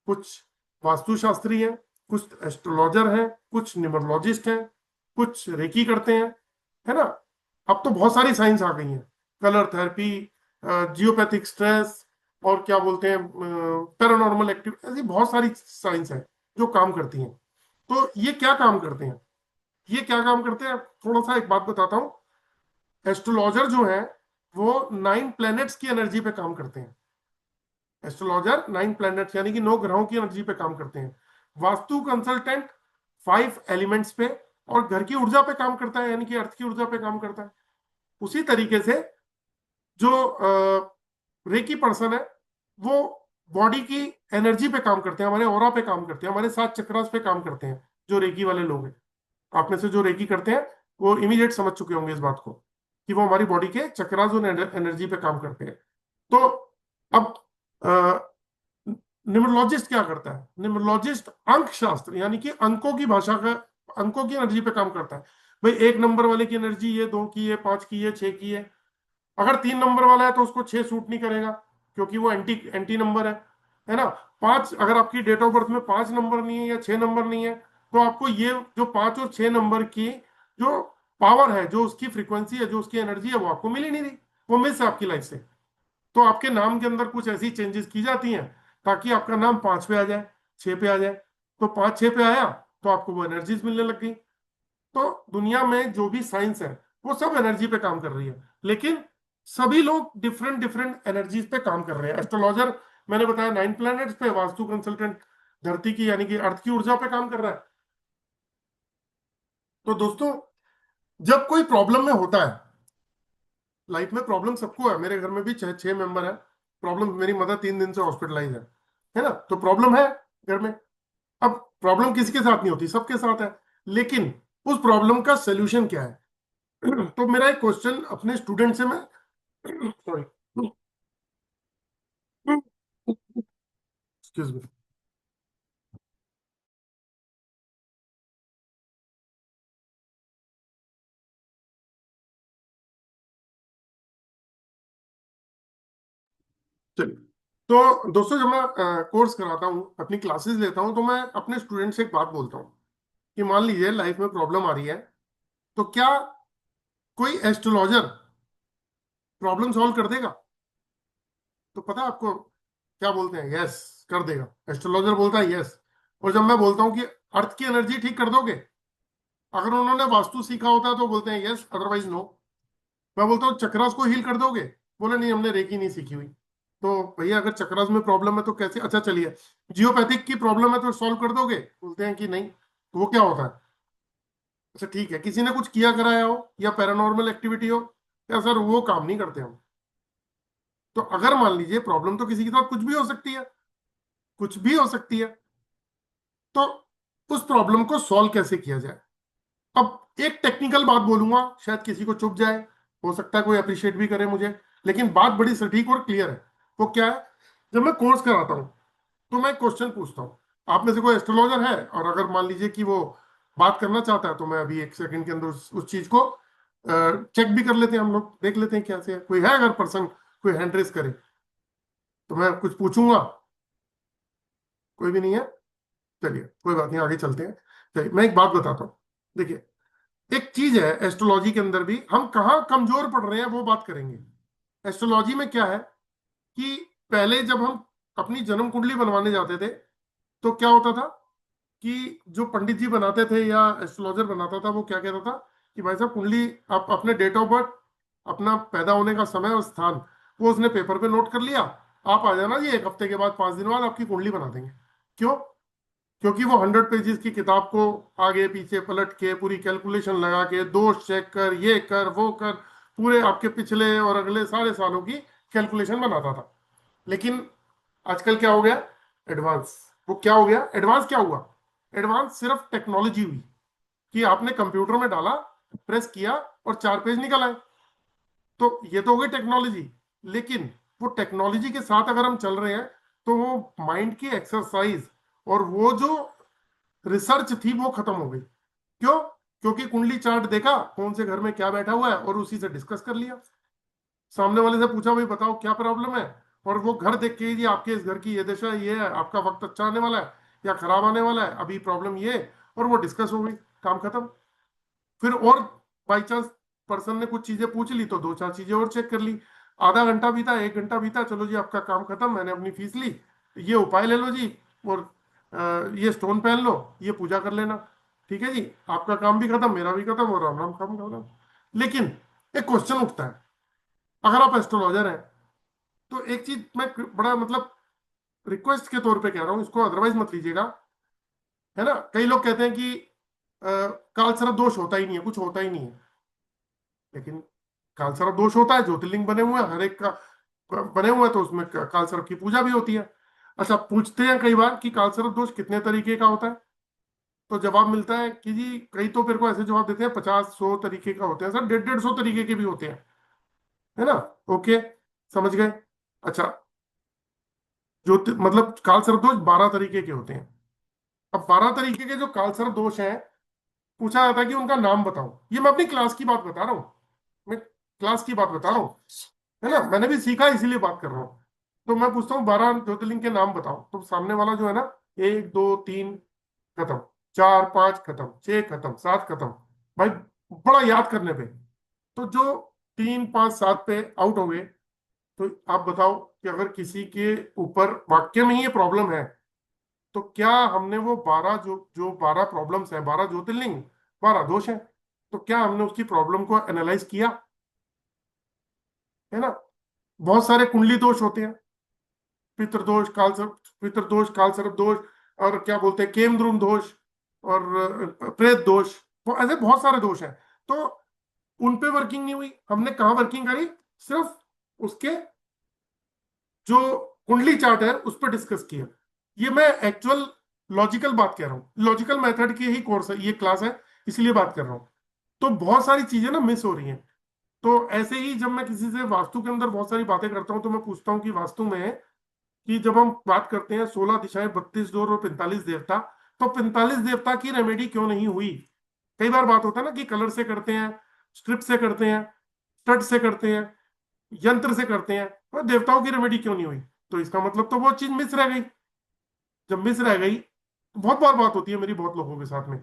कुछ वास्तुशास्त्री हैं, कुछ एस्ट्रोलॉजर हैं, कुछ न्यूमरोलॉजिस्ट हैं, कुछ रेकी करते हैं, है ना। अब तो बहुत सारी साइंस आ गई हैं, कलर थेरेपी, जियोपैथिक स्ट्रेस, और क्या बोलते हैं, पैरानॉर्मल एक्टिविटी, ऐसी बहुत सारी साइंस है जो काम करती हैं। तो ये क्या काम करते हैं? ये क्या काम करते हैं, थोड़ा सा एक बात बताता हूं। एस्ट्रोलॉजर जो है वो 9 प्लैनेट्स की एनर्जी पे काम करते हैं। एस्ट्रोलॉजर 9 प्लैनेट्स यानी कि 9 ग्रहों की एनर्जी पे काम करते हैं। वास्तु कंसल्टेंट 5 एलिमेंट्स पे और घर की ऊर्जा पे काम करता है, यानी कि अर्थ की ऊर्जा पे काम करता है। उसी तरीके से जो रेकी पर्सन है वो बॉडी की एनर्जी पे काम करते हैं, हमारे ऑरा पे काम करते हैं, हमारे 7 चक्रास पे काम करते हैं। जो रेकी वाले लोग हैं, आप में से जो रेकी करते हैं वो इमीडिएट समझ चुके होंगे इस बात को कि वो हमारी बॉडी के चक्रास और एनर्जी पे काम करते हैं। तो अब न्यूमरोलॉजिस्ट क्या करता है? न्यूमरोलॉजिस्ट अंक शास्त्र यानी कि अंकों की भाषा का, अंकों की एनर्जी पे काम करता है। भाई 1 नंबर वाले की एनर्जी ये, 2 की है, 5 की है, 6 की है। अगर 3 नंबर वाला है तो उसको 6 सूट नहीं करेगा, क्योंकि वो एंटी एंटी नंबर है ना। 5, अगर आपकी डेट ऑफ बर्थ में 5 नंबर नहीं है या 6 नंबर नहीं है, तो आपको ये जो 5 और 6 नंबर की जो पावर है, जो उसकी फ्रीक्वेंसी है, जो उसकी एनर्जी है, वो आपको मिल ही नहीं रही, वो मिस है आपकी लाइफ से। तो आपके नाम के अंदर कुछ ऐसी चेंजेस की जाती हैं ताकि आपका नाम 5 पे आ जाए, 6 पे आ जाए। तो 5 6 पे आया तो आपको वो एनर्जीज मिलने लग गई। तो दुनिया में जो भी साइंस है वो सब एनर्जी पे काम कर रही है, लेकिन सभी लोग डिफरेंट डिफरेंट एनर्जीज पे काम कर रहे हैं। एस्ट्रोलॉजर मैंने बताया 9 प्लैनेट्स पे, वास्तु कंसल्टेंट धरती की यानी कि अर्थ की ऊर्जा पे काम कर रहा है। तो दोस्तों, जब कोई प्रॉब्लम में होता है, लाइफ में प्रॉब्लम सबको है, मेरे घर में भी 6 मेंबर है प्रॉब्लम। मेरी मदर 3 दिन से हॉस्पिटलाइज है ना। तो प्रॉब्लम है घर में। अब प्रॉब्लम किसी के साथ नहीं होती, सबके साथ है, लेकिन उस प्रॉब्लम का सोल्यूशन क्या है? तो मेरा एक क्वेश्चन अपने स्टूडेंट से मैं सॉरी एक्सक्यूज मी। चलिए, तो दोस्तों, जब मैं कोर्स कराता हूँ, अपनी क्लासेस लेता हूँ, तो मैं अपने स्टूडेंट से एक बात बोलता हूँ कि मान लीजिए लाइफ में प्रॉब्लम आ रही है, तो क्या कोई एस्ट्रोलॉजर प्रॉब्लम सॉल्व कर देगा? तो पता है आपको क्या बोलते हैं? यस, कर देगा। एस्ट्रोलॉजर बोलता है यस। और जब मैं बोलता हूँ कि अर्थ की एनर्जी ठीक कर दोगे, अगर उन्होंने वास्तु सीखा होता है तो बोलते हैं यस, अदरवाइज नो। मैं बोलता हूँ चक्रास को हील कर दोगे, बोले नहीं, हमने रेकी नहीं सीखी हुई। तो भैया अगर चक्रास में प्रॉब्लम है तो कैसे? अच्छा चलिए, जियोपैथिक की प्रॉब्लम है तो सॉल्व कर दोगे? बोलते हैं कि नहीं। तो वो क्या होता है? अच्छा ठीक है, किसी ने कुछ किया कराया हो या पैरानॉर्मल एक्टिविटी हो, या सर वो काम नहीं करते हम। तो अगर मान लीजिए प्रॉब्लम तो किसी के साथ कुछ भी हो सकती है, कुछ भी हो सकती है, तो उस प्रॉब्लम को सॉल्व कैसे किया जाए? अब एक टेक्निकल बात बोलूंगा, शायद किसी को चुभ जाए, हो सकता है कोई अप्रिशिएट भी करे मुझे, लेकिन बात बड़ी सटीक और क्लियर है। वो क्या है? जब मैं कोर्स कराता हूं तो मैं क्वेश्चन पूछता हूं। आप में से कोई एस्ट्रोलॉजर है और अगर मान लीजिए कि वो बात करना चाहता है, तो मैं अभी 1 सेकंड के अंदर उस चीज को चेक भी कर लेते हैं, हम लोग देख लेते हैं कैसे है। कोई है अगर पर्सन कोई हैंड रेस करे तो मैं कुछ पूछूंगा? कोई भी नहीं है? चलिए कोई बात नहीं, आगे चलते हैं। चलिए मैं एक बात बताता हूँ। देखिए, एक चीज है एस्ट्रोलॉजी के अंदर भी, हम कहाँ कमजोर पड़ रहे हैं वो बात करेंगे। एस्ट्रोलॉजी में क्या है कि पहले जब हम अपनी जन्म कुंडली बनवाने जाते थे, तो क्या होता था कि जो पंडित जी बनाते थे या एस्ट्रोलॉजर बनाता था, वो क्या कहता था कि भाई साहब कुंडली, आप अपने डेट ऑफ बर्थ, अपना पैदा होने का समय और स्थान, वो उसने पेपर पे नोट कर लिया, आप आ जाना जी 1 हफ्ते के बाद, 5 दिन बाद आपकी कुंडली बना देंगे। क्यों? क्योंकि वो 100 पेजेस की किताब को आगे पीछे पलट के, पूरी कैलकुलेशन लगा के, दोष चेक कर, ये कर, वो कर, पूरे आपके पिछले और अगले सारे सालों की कैलकुलेशन बनाता था। लेकिन आजकल क्या हो गया? एडवांस। वो क्या हो गया? एडवांस क्या हुआ? एडवांस सिर्फ टेक्नोलॉजी हुई कि आपने कंप्यूटर में डाला, प्रेस किया और 4 पेज निकल आए। तो ये तो हो गई टेक्नोलॉजी, लेकिन वो टेक्नोलॉजी के साथ अगर हम चल रहे हैं तो वो माइंड की एक्सरसाइज और वो जो रिसर्च थी वो खत्म हो गई। क्यों? क्योंकि कुंडली चार्ट देखा, कौन से घर में क्या बैठा हुआ है, और उसी से डिस्कस कर लिया। सामने वाले से पूछा, भाई बताओ क्या प्रॉब्लम है, और वो घर देख के जी आपके इस घर की ये दशा है, ये है, आपका वक्त अच्छा आने वाला है या खराब आने वाला है, अभी प्रॉब्लम ये है, और वो डिस्कस हो गई, काम खत्म। फिर और बाई चांस पर्सन ने कुछ चीजें पूछ ली तो 2-4 चीजें और चेक कर ली। आधा घंटा बीता, 1 घंटा बीता, चलो जी आपका काम खत्म, मैंने अपनी फीस ली, ये उपाय ले लो जी, और ये स्टोन पहन लो, ये पूजा कर लेना, ठीक है जी, आपका काम भी खत्म, मेरा भी खत्म, और राम राम काम खत्म। लेकिन एक क्वेश्चन उठता है, अगर आप एस्ट्रोलॉजर हैं तो एक चीज मैं बड़ा मतलब रिक्वेस्ट के तौर पे कह रहा हूं, इसको अदरवाइज मत लीजिएगा, है ना। कई लोग कहते हैं कि कालसर्प दोष होता ही नहीं है, कुछ होता ही नहीं है, लेकिन कालसर्प दोष होता है, ज्योतिर्लिंग बने हुए हैं, हर एक का बने हुए हैं, तो उसमें कालसर्प की पूजा भी होती है। अच्छा, पूछते हैं कई बार कि कालसर्प दोष कितने तरीके का होता है, तो जवाब मिलता है कि जी कई तो फिर को ऐसे जवाब देते हैं 50-100 तरीके का होते हैं सर, 150-150 तरीके के भी होते हैं, है ना। ओके, समझ गए। अच्छा, मतलब कालसर्प दोष 12 तरीके के होते हैं। अब 12 तरीके के जो कालसर्प दोष हैं, पूछा जाता है कि उनका नाम बताओ। ये मैं अपनी क्लास की बात बता रहा हूँ, मैं क्लास की बात बता रहा हूँ, है ना, मैंने भी सीखा इसीलिए बात कर रहा हूँ। तो मैं पूछता हूँ 12 ज्योतिर्लिंग के नाम बताओ, तो सामने वाला जो है ना, 1 2 3 खत्म, 4 5 खत्म, 6 खत्म, 7 खत्म, भाई बड़ा याद करने पे। तो जो 3 5 7 पे आउट हो गए, तो आप बताओ कि अगर किसी के ऊपर वाक्य में ही ये प्रॉब्लम है, तो क्या हमने वो 12 जो जो 12 प्रॉब्लम्स हैं, 12 ज्योतिर्लिंग, 12 दोष हैं, तो क्या हमने उसकी प्रॉब्लम को एनालाइज किया, है ना। बहुत सारे कुंडली दोष होते हैं, पितृदोष, कालसर्प, पितृदोष, कालसर्प दोष, और क्या बोलते हैं केमद्रुम दोष, और प्रेत दोष, वो ऐसे बहुत सारे दोष हैं। तो उन पे वर्किंग नहीं हुई, हमने कहाँ वर्किंग करी, सिर्फ उसके जो कुंडली चार्ट है उस पर डिस्कस किया। ये मैं एक्चुअल लॉजिकल बात कह रहा हूँ, लॉजिकल मेथड की ही कोर्स है, ये क्लास है, इसलिए बात कर रहा हूँ। तो बहुत सारी चीजें ना मिस हो रही हैं। तो ऐसे ही जब मैं किसी से वास्तु के अंदर बहुत सारी बातें करता हूँ, तो मैं पूछता हूँ कि वास्तु में कि जब हम बात करते हैं 16 दिशाएं, 32 डोर और 45 देवता, तो 45 देवता की रेमेडी क्यों नहीं हुई। कई बार बात होता है ना कि कलर से करते हैं, स्ट्रिप से करते हैं, स्टड से करते हैं, यंत्र से करते हैं, और देवताओं की रेमेडी क्यों नहीं हुई। तो इसका मतलब तो वो चीज मिस रह गई। जब मिस रह गई, बहुत बार बात होती है मेरी बहुत लोगों के साथ में,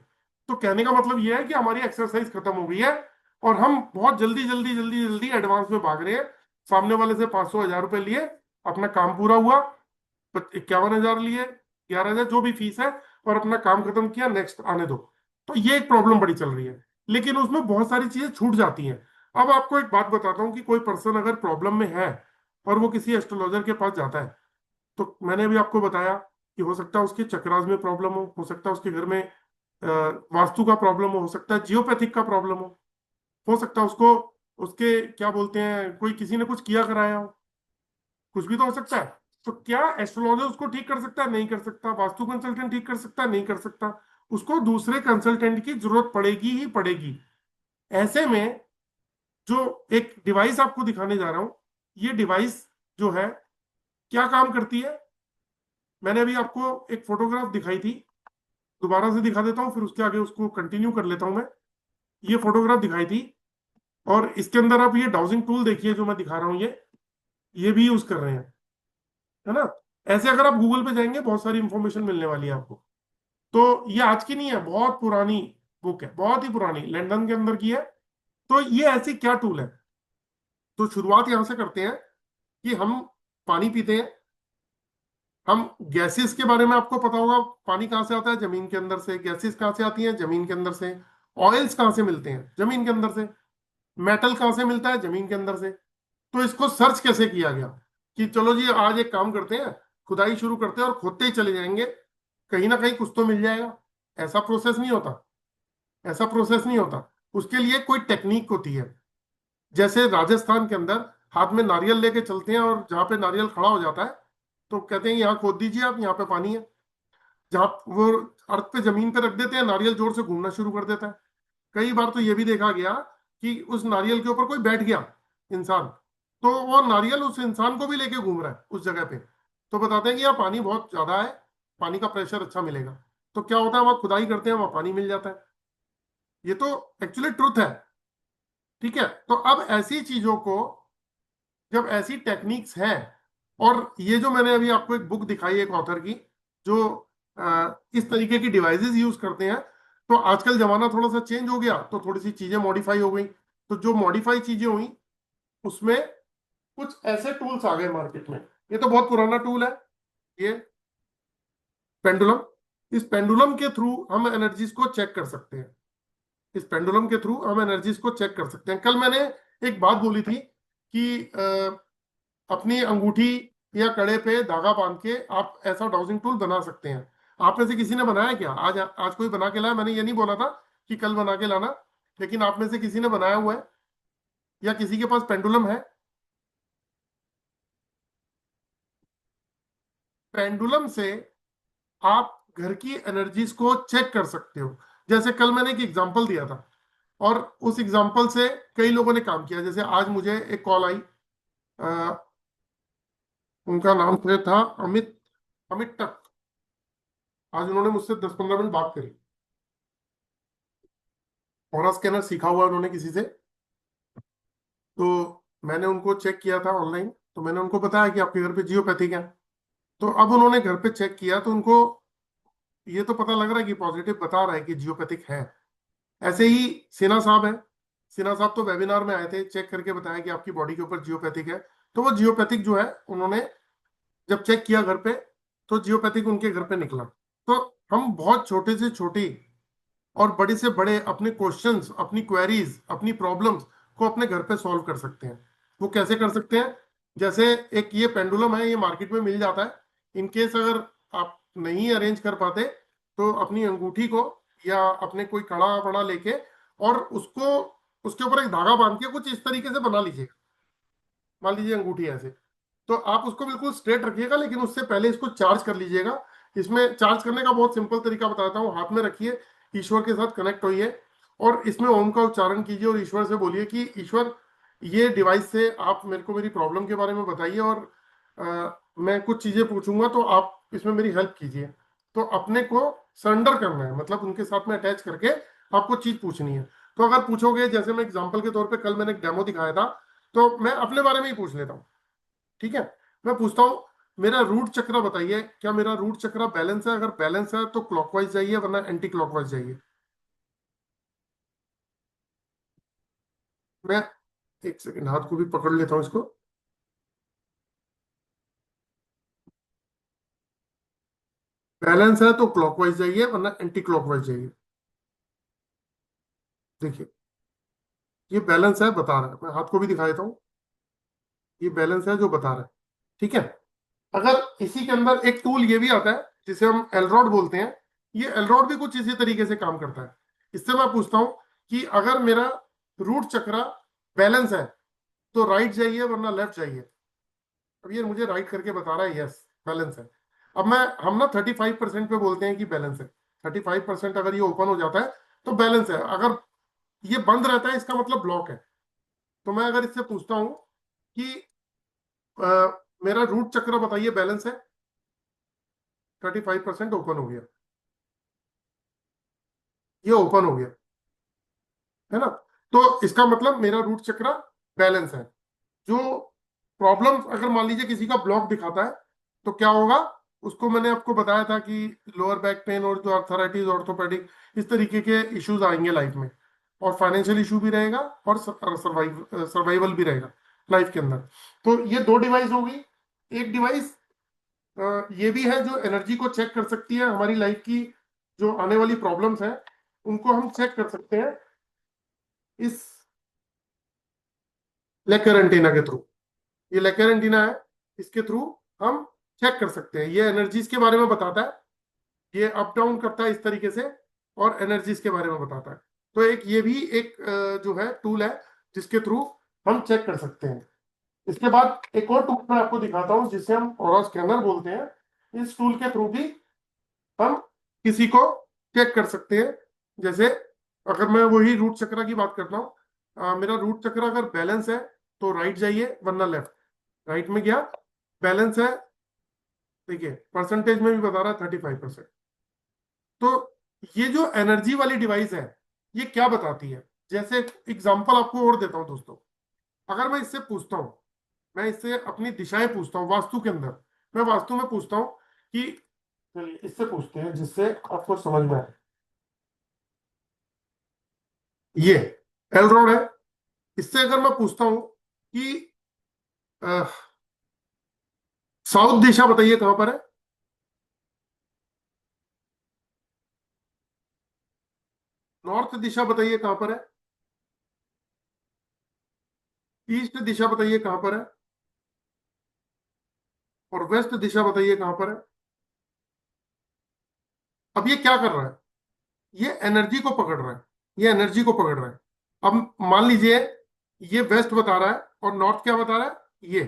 तो कहने का मतलब ये है कि हमारी एक्सरसाइज खत्म हो गई है, और हम बहुत जल्दी जल्दी जल्दी जल्दी एडवांस में भाग रहे हैं। सामने वाले से 500-1000 रुपए लिए, अपना काम पूरा हुआ, 51,000 लिए, 11,000 जो भी फीस है, और अपना काम खत्म किया, नेक्स्ट आने दो। तो ये एक प्रॉब्लम बड़ी चल रही है, लेकिन उसमें बहुत सारी चीजें छूट जाती हैं। अब आपको एक बात बताता हूँ कि कोई पर्सन अगर प्रॉब्लम में है और वो किसी एस्ट्रोलॉजर के पास जाता है, तो मैंने भी आपको बताया कि हो सकता है उसके चक्रास में प्रॉब्लम हो सकता है उसके घर में वास्तु का प्रॉब्लम हो सकता है जियोपैथिक का प्रॉब्लम हो सकता है उसको उसके क्या बोलते हैं, कोई किसी ने कुछ किया कराया हो, कुछ भी तो हो सकता है। तो क्या एस्ट्रोलॉजर उसको ठीक कर सकता है? नहीं कर सकता। वास्तु कंसल्टेंट ठीक कर सकता है? नहीं कर सकता। उसको दूसरे कंसल्टेंट की जरूरत पड़ेगी ही पड़ेगी। ऐसे में जो एक डिवाइस आपको दिखाने जा रहा हूं, ये डिवाइस जो है क्या काम करती है, मैंने अभी आपको एक फोटोग्राफ दिखाई थी, दोबारा से दिखा देता हूँ, फिर उसके आगे उसको कंटिन्यू कर लेता हूं मैं। ये फोटोग्राफ दिखाई थी, और इसके अंदर आप ये डाउजिंग टूल देखिए जो मैं दिखा रहा हूँ, ये भी यूज कर रहे हैं, है ना। ऐसे अगर आप गूगल पे जाएंगे बहुत सारी इंफॉर्मेशन मिलने वाली है आपको। तो ये आज की नहीं है, बहुत पुरानी बुक है, बहुत ही पुरानी, लंदन के अंदर की है। तो ये ऐसी क्या टूल है, तो शुरुआत यहां से करते हैं कि हम पानी पीते हैं, हम गैसेस के बारे में आपको पता होगा, पानी कहाँ से आता है, जमीन के अंदर से। गैसेस कहाँ से आती हैं, जमीन के अंदर से। ऑयल्स कहाँ से मिलते हैं, जमीन के अंदर से। मेटल कहाँ से मिलता है, जमीन के अंदर से। तो इसको सर्च कैसे किया गया कि चलो जी आज एक काम करते हैं, खुदाई शुरू करते हैं और खोदते ही चले जाएंगे, कहीं ना कहीं कुछ तो मिल जाएगा। ऐसा प्रोसेस नहीं होता, ऐसा प्रोसेस नहीं होता। उसके लिए कोई टेक्निक होती है। जैसे राजस्थान के अंदर हाथ में नारियल लेके चलते हैं, और जहां पे नारियल खड़ा हो जाता है तो कहते हैं यहाँ खोद दीजिए आप, यहाँ पे पानी है। जहाँ वो अर्थ पे जमीन पे रख देते हैं, नारियल जोर से घूमना शुरू कर देता है। कई बार तो ये भी देखा गया कि उस नारियल के ऊपर कोई बैठ गया इंसान, तो वो नारियल उस इंसान को भी लेके घूम रहा है उस जगह पे। तो बताते हैं कि यहाँ पानी बहुत ज्यादा है, पानी का प्रेशर अच्छा मिलेगा। तो क्या होता है, वहां खुदाई करते हैं, वहां पानी मिल जाता है। ये तो एक्चुअली ट्रुथ है। ठीक है, तो अब ऐसी चीजों को, जब ऐसी टेक्निक्स हैं, और ये जो मैंने अभी आपको एक बुक दिखाई है एक ऑथर की, जो इस तरीके की डिवाइसेस यूज करते हैं, तो आजकल जमाना थोड़ा सा चेंज हो गया, तो थोड़ी सी चीजें मॉडिफाई हो गई। तो जो मॉडिफाई चीजें हुई उसमें कुछ ऐसे टूल्स आ गए मार्केट में। ये तो बहुत पुराना टूल है, ये पेंडुलम। इस पेंडुलम के थ्रू हम एनर्जीज को चेक कर सकते हैं। इस पेंडुलम के थ्रू हम एनर्जीज को चेक कर सकते हैं। कल मैंने एक बात बोली थी कि अपनी अंगूठी या कड़े पे धागा बांध के आप ऐसा डाउजिंग टूल बना सकते हैं। आप में से किसी ने बनाया क्या? आज आज कोई बना के लाया? मैंने ये नहीं बोला था कि कल बना के लाना, लेकिन आप में से किसी ने बनाया हुआ है या किसी के पास पेंडुलम है? पेंडुलम से आप घर की एनर्जीज को चेक कर सकते हो। जैसे कल मैंने एक एग्जांपल दिया था, और उस एग्जांपल से कई लोगों ने काम किया। जैसे आज मुझे एक कॉल आई, उनका नाम था अमित, अमित टक। आज उन्होंने मुझसे 10-15 मिनट बात करी। ऑरा स्कैनर सीखा हुआ उन्होंने किसी से, तो मैंने उनको चेक किया था ऑनलाइन। तो मैंने उनको बताया कि आपके घर पे जियोपैथिक है। तो अब उन्होंने घर पे चेक किया, तो उनको ये तो पता लग रहा है कि पॉजिटिव बता रहा है कि जियोपैथिक है। ऐसे ही सिन्हा साहब है। सिन्हा साहब तो वेबिनार में आए थे, चेक करके बताया कि आपकी बॉडी के ऊपर जियोपैथिक है। तो वो जियोपैथिक जो है, उन्होंने जब चेक किया घर पे, तो जियोपैथिक उनके घर पे निकला। तो हम बहुत छोटे से छोटी और बड़े से बड़े अपने क्वेश्चंस, अपनी क्वेरीज, अपनी प्रॉब्लम्स को अपने घर पे सॉल्व कर सकते हैं। वो कैसे कर सकते हैं? जैसे एक ये पेंडुलम है, ये मार्केट में मिल जाता है। इनकेस अगर आप नहीं अरेंज कर पाते, तो अपनी अंगूठी को या अपने कोई कड़ा वड़ा लेके और उसको, उसके ऊपर एक धागा बांध के कुछ इस तरीके से बना लीजिएगा। मान लीजिए अंगूठी ऐसे, तो आप उसको बिल्कुल स्ट्रेट रखिएगा, लेकिन उससे पहले इसको चार्ज कर लीजिएगा। इसमें चार्ज करने का बहुत सिंपल तरीका बताता हूँ। हाथ में रखिए, ईश्वर के साथ कनेक्ट होइए, और इसमें ओम का उच्चारण कीजिए और ईश्वर से बोलिए कि ईश्वर, ये डिवाइस से आप मेरे को मेरी प्रॉब्लम के बारे में बताइए, और मैं कुछ चीजें पूछूंगा, तो आप इसमें मेरी हेल्प कीजिए। तो अपने को सरेंडर करना है, मतलब उनके साथ में अटैच करके आपको चीज पूछनी है। तो अगर पूछोगे, जैसे मैं एग्जाम्पल के तौर पे कल मैंने एक डेमो दिखाया था, तो मैं अपने बारे में ही पूछ लेता हूँ। ठीक है, मैं पूछता हूँ, मेरा रूट चक्र बताइए, क्या मेरा रूट चक्र बैलेंस है? अगर बैलेंस है तो क्लॉकवाइज जाइए, वरना एंटी क्लॉकवाइज जाइए। मैं एक सेकंड हाथ को भी पकड़ लेता हूँ इसको। बैलेंस है तो क्लॉकवाइज जाइए, वरना एंटी क्लॉकवाइज जाइए। देखिए, ये बैलेंस है, बता रहा है। मैं हाथ को भी दिखा देता हूँ, ये बैलेंस है जो बता रहा है। ठीक है, अगर इसी के अंदर एक टूल ये भी आता है जिसे हम एलरॉड बोलते हैं, ये एलरॉड भी कुछ इसी तरीके से काम करता है। इससे मैं पूछता हूं कि अगर मेरा रूट चक्र बैलेंस है तो राइट जाइए, वरना लेफ्ट जाइए। अब ये मुझे राइट करके बता रहा है यस बैलेंस है। अब हम ना 35% पे बोलते हैं कि बैलेंस है। 35% अगर ये ओपन हो जाता है तो बैलेंस है, अगर ये बंद रहता है इसका मतलब ब्लॉक है। तो मैं अगर इससे पूछता हूं कि मेरा रूट चक्र बताइए बैलेंस है, 35% ओपन हो गया, ये ओपन हो गया, है ना? तो इसका मतलब मेरा रूट चक्र बैलेंस है। जो प्रॉब्लम, अगर मान लीजिए किसी का ब्लॉक दिखाता है, तो क्या होगा? उसको मैंने आपको बताया था कि लोअर बैक पेन और जो आर्थराइटिस, ऑर्थोपेडिक, इस तरीके के इश्यूज आएंगे लाइफ में, और फाइनेंशियल इशू भी रहेगा, और सर्वाइवल भी रहेगा लाइफ के अंदर। तो ये दो डिवाइस होगी। एक डिवाइस ये भी है जो एनर्जी को चेक कर सकती है, हमारी लाइफ की जो आने वाली प्रॉब्लम्स हैं उनको हम चेक कर सकते हैं इस लेकर एंटीना के थ्रू। ये लेकर एंटीना है, इसके थ्रू हम चेक कर सकते हैं। ये एनर्जीज के बारे में बताता है, ये अप डाउन करता है इस तरीके से, और एनर्जीज के बारे में बताता है। तो एक ये भी एक जो है टूल है जिसके थ्रू हम चेक कर सकते हैं। इसके बाद एक और टूल मैं आपको दिखाता हूं जिसे हम ऑरा स्कैनर बोलते हैं। इस टूल के थ्रू भी हम किसी को चेक कर सकते हैं। जैसे अगर मैं वही रूट चक्र की बात करता हूँ, मेरा रूट चक्र अगर बैलेंस है तो राइट जाइए वरना लेफ्ट। राइट में गया, बैलेंस है, देखिए परसेंटेज में भी बता रहा है 35%। तो ये जो एनर्जी वाली डिवाइस है ये क्या बताती है, जैसे एग्जांपल आपको और देता हूं दोस्तों। अगर मैं इससे पूछता हूं, मैं इससे अपनी दिशाएं पूछता हूं वास्तु के अंदर, मैं वास्तु में पूछता हूं कि, चलिए इससे पूछते हैं जिससे आपको समझ में आए। ये एल रोड है, इससे अगर मैं पूछता हूं कि साउथ दिशा बताइए कहां पर है। नॉर्थ दिशा बताइए कहां पर है। ईस्ट दिशा बताइए कहां पर है। और वेस्ट दिशा बताइए कहां पर है। अब ये क्या कर रहा है, ये एनर्जी को पकड़ रहा है, ये एनर्जी को पकड़ रहा है। अब मान लीजिए ये वेस्ट बता रहा है और नॉर्थ क्या बता रहा है, ये।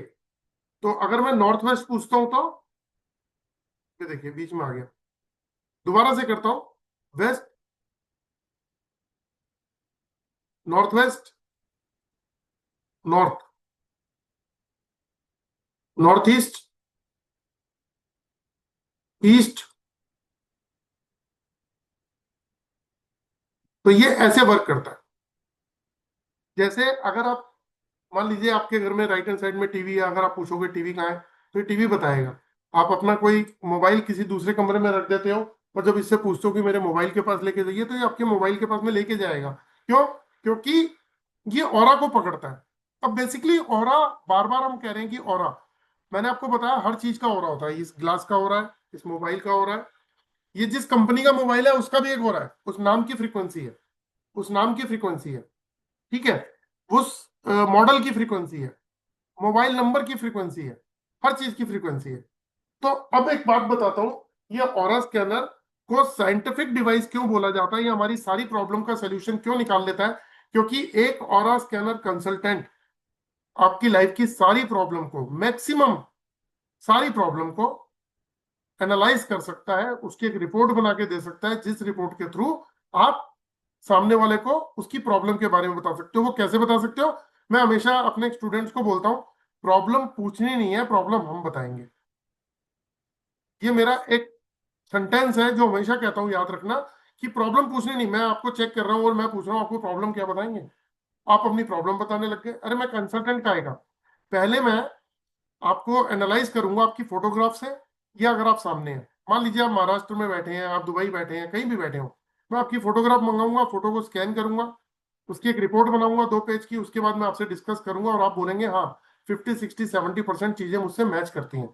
तो अगर मैं नॉर्थ वेस्ट पूछता हूं तो ये देखिए बीच में आ गया। दोबारा से करता हूं, west, north west, north, north east, east. तो ये ऐसे वर्क करता है। जैसे अगर आप मान लीजिए आपके घर में राइट हैंड साइड में टीवी है, अगर आप पूछोगे टीवी कहाँ है तो ये टीवी बताएगा। आप अपना कोई मोबाइल किसी दूसरे कमरे में रख देते हो और जब इससे पूछते हो कि मेरे मोबाइल के पास लेके जाइए तो ये आपके मोबाइल के पास में लेके जाएगा। क्यों? क्योंकि ये ऑरा को पकड़ता है। अब बेसिकली ऑरा, बार बार हम कह रहे हैं कि ऑरा, मैंने आपको बताया हर चीज का ऑरा होता है। इस ग्लास का ऑरा है, इस मोबाइल का ऑरा है, ये जिस कंपनी का मोबाइल है उसका भी एक ऑरा है, उस नाम की फ्रीक्वेंसी है, उस नाम की फ्रीक्वेंसी है, ठीक है, उस मॉडल की फ्रीक्वेंसी है, मोबाइल नंबर की फ्रीक्वेंसी है, हर चीज की फ्रीक्वेंसी है। तो अब एक बात बताता हूं, ये ऑरा स्कैनर को साइंटिफिक डिवाइस क्यों बोला जाता है, ये हमारी सारी प्रॉब्लम का सलूशन क्यों निकाल लेता है, क्योंकि एक ऑरा स्कैनर कंसल्टेंट आपकी लाइफ की सारी प्रॉब्लम को, मैक्सिमम सारी प्रॉब्लम को एनालाइज कर सकता है, उसकी एक रिपोर्ट बना के दे सकता है, जिस रिपोर्ट के थ्रू आप सामने वाले को उसकी प्रॉब्लम के बारे में बता सकते हो। वो कैसे बता सकते हो? मैं हमेशा अपने स्टूडेंट्स को बोलता हूं, प्रॉब्लम पूछनी नहीं है, प्रॉब्लम हम बताएंगे। ये मेरा एक सेंटेंस है जो हमेशा कहता हूं, याद रखना कि प्रॉब्लम पूछनी नहीं, मैं आपको चेक कर रहा हूं और मैं पूछ रहा हूं आपको प्रॉब्लम क्या बताएंगे, आप अपनी प्रॉब्लम बताने लग गए। अरे मैं कंसल्टेंट का आएगा, पहले मैं आपको एनालाइज करूंगा आपकी फोटोग्राफ से, या अगर आप सामने हैं, मान लीजिए आप महाराष्ट्र में बैठे हैं, आप दुबई बैठे हैं, कहीं भी बैठे हो, मैं आपकी फोटोग्राफ मंगाऊंगा, फोटो को स्कैन करूंगा, उसकी एक रिपोर्ट बनाऊंगा 2 पेज की, उसके बाद मैं आपसे डिस्कस करूंगा और आप बोलेंगे हाँ 50, 60, 70% चीजें मुझसे मैच करती हैं।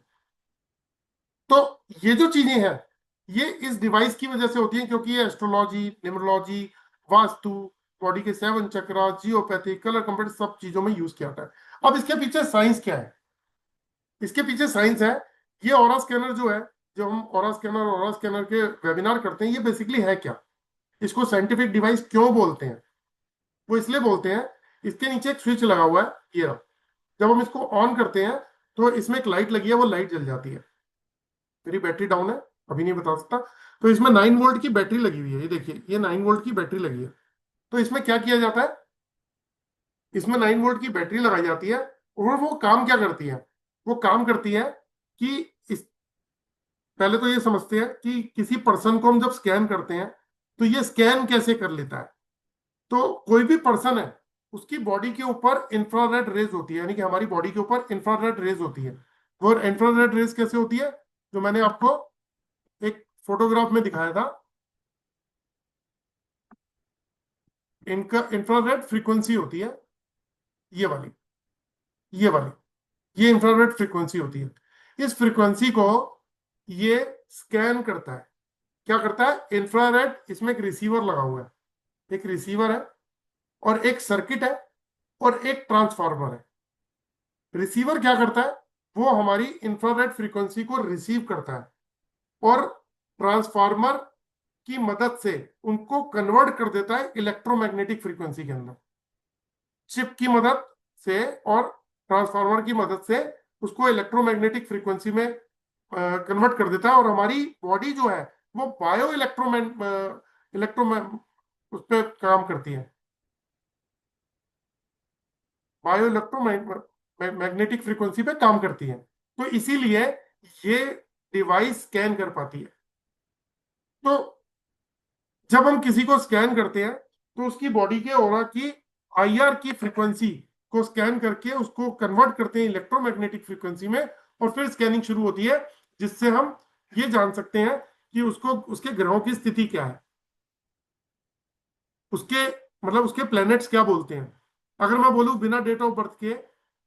तो ये जो चीजें हैं ये इस डिवाइस की वजह से होती हैं, क्योंकि ये एस्ट्रोलॉजी, न्यूमरोलॉजी, वास्तु, बॉडी के 7 चक्र, जियोपैथी, कलर कंप्यूटर, सब चीजों में यूज किया जाता है। अब इसके पीछे साइंस क्या है? इसके पीछे साइंस है, ये ऑरा स्कैनर जो है, जो हम ऑरा स्कैनर के वेबिनार करते हैं, ये बेसिकली है क्या, इसको साइंटिफिक डिवाइस क्यों बोलते हैं? वो इसलिए बोलते हैं, इसके नीचे एक स्विच लगा हुआ है, ये रहा। जब हम इसको ऑन करते हैं तो इसमें एक लाइट लगी है, वो लाइट जल जाती है। मेरी बैटरी डाउन है, अभी नहीं बता सकता। तो इसमें 9 वोल्ट की बैटरी लगी हुई है, ये देखिए, ये 9 वोल्ट की बैटरी लगी है। तो इसमें क्या किया जाता है, इसमें 9 वोल्ट की बैटरी लगाई जाती है और वो काम क्या करती है, वो काम करती है कि इस, पहले तो ये समझते हैं कि किसी पर्सन को हम जब स्कैन करते हैं तो ये स्कैन कैसे कर लेता है। तो कोई भी पर्सन है, उसकी बॉडी के ऊपर इंफ्रारेड रेज होती है, यानी कि हमारी बॉडी के ऊपर इंफ्रारेड रेज होती है। वो इंफ्रारेड रेज कैसे होती है, जो मैंने आपको एक फोटोग्राफ में दिखाया था, इनका इंफ्रारेड फ्रीक्वेंसी होती है, ये वाली, ये वाली, ये इंफ्रारेड फ्रीक्वेंसी होती है। इस फ्रीक्वेंसी को ये स्कैन करता है। क्या करता है? इंफ्रारेड, इसमें एक रिसीवर लगा हुआ है, एक रिसीवर है और एक सर्किट है और एक ट्रांसफार्मर है। रिसीवर क्या करता है, वो हमारी इंफ्रारेड फ्रीक्वेंसी को रिसीव करता है और ट्रांसफार्मर की मदद से उनको कन्वर्ट कर देता है इलेक्ट्रोमैग्नेटिक फ्रीक्वेंसी के अंदर, चिप की मदद से और ट्रांसफार्मर की मदद से उसको इलेक्ट्रोमैग्नेटिक फ्रीक्वेंसी में कन्वर्ट कर देता है। और हमारी बॉडी जो है वो बायो इलेक्ट्रो उस पर काम करती है, बायो मैग्नेटिक फ्रीक्वेंसी पे काम करती है। तो इसीलिए ये डिवाइस स्कैन कर पाती है। तो जब हम किसी को स्कैन करते हैं तो उसकी बॉडी के ऑरा की आईआर की फ्रीक्वेंसी को स्कैन करके उसको कन्वर्ट करते हैं इलेक्ट्रोमैग्नेटिक फ्रीक्वेंसी में, और फिर स्कैनिंग शुरू होती है, जिससे हम ये जान सकते हैं कि उसको उसके ग्रहों की स्थिति क्या है, उसके मतलब उसके प्लैनेट्स क्या बोलते हैं। अगर मैं बोलूं बिना डेट ऑफ बर्थ के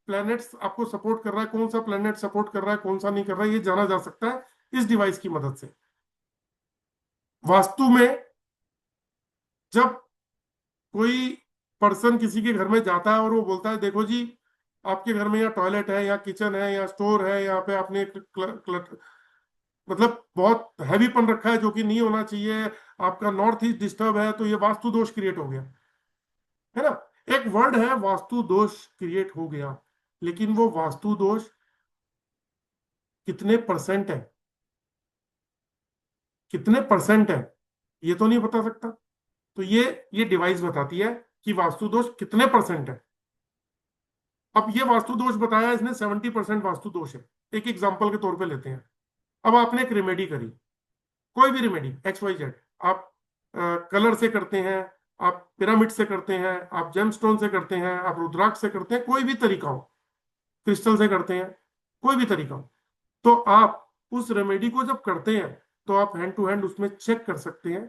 प्लैनेट्स आपको सपोर्ट कर रहा है, कौन सा प्लैनेट सपोर्ट कर रहा है कौन सा नहीं कर रहा है, ये जाना जा सकता है इस डिवाइस की मदद से। वास्तु में जब कोई पर्सन किसी के घर में जाता है और वो बोलता है देखो जी आपके घर में यहाँ टॉयलेट है, यहाँ किचन है, यहाँ स्टोर है, यहाँ पे आपने मतलब बहुत हैवीपन रखा है जो कि नहीं होना चाहिए, आपका नॉर्थ ईस्ट डिस्टर्ब है, तो ये वास्तु दोष क्रिएट हो गया, है ना। एक वर्ड है वास्तु दोष क्रिएट हो गया, लेकिन वो वास्तु दोष कितने परसेंट है, कितने परसेंट है, ये तो नहीं बता सकता। तो ये डिवाइस बताती है कि वास्तु दोष कितने परसेंट है। अब ये वास्तु दोष बताया इसने 70% वास्तु दोष है। एक एग्जांपल के तौर पे लेते हैं। अब आपने एक रेमेडी करी, कोई भी रेमेडी XYZ, आप कलर से करते हैं, आप पिरामिड से करते हैं, आप जेमस्टोन से करते हैं, आप रुद्राक्ष से करते हैं, कोई भी तरीका हो, क्रिस्टल से करते हैं, कोई भी तरीका हो, तो आप उस रेमेडी को जब करते हैं तो आप हैंड टू हैंड उसमें चेक कर सकते हैं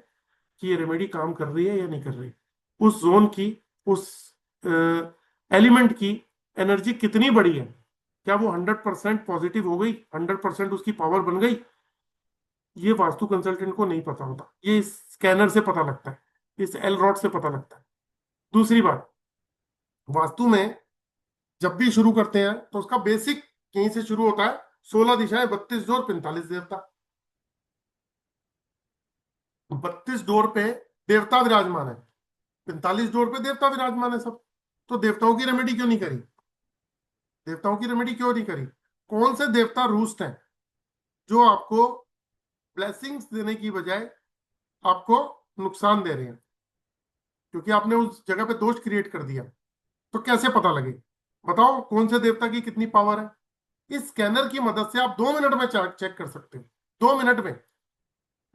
कि ये रेमेडी काम कर रही है या नहीं कर रही, उस जोन की, उस एलिमेंट की एनर्जी कितनी बड़ी है, क्या वो 100% पॉजिटिव हो गई, 100% उसकी पावर बन गई। ये वास्तु कंसल्टेंट को नहीं पता होता, ये इस स्कैनर से पता लगता है, इस एल रॉड से पता लगता है। दूसरी बात, वास्तु में जब भी शुरू करते हैं तो उसका बेसिक यहीं से शुरू होता है, 16 दिशाएं, 32 डोर, 45 देवता। 32 डोर पे देवता विराजमान है, 45 डोर पे देवता विराजमान है सब। तो देवताओं की रेमेडी क्यों नहीं करी, देवताओं की रेमेडी क्यों नहीं करी? कौन से देवता रूस्ट हैं जो आपको ब्लेसिंग्स देने की बजाय आपको नुकसान दे रहे हैं, क्योंकि आपने उस जगह पे दोष क्रिएट कर दिया। तो कैसे पता लगे, बताओ कौन से देवता की कितनी पावर है? इस स्कैनर की मदद से आप 2 मिनट में चेक कर सकते हो, 2 मिनट में।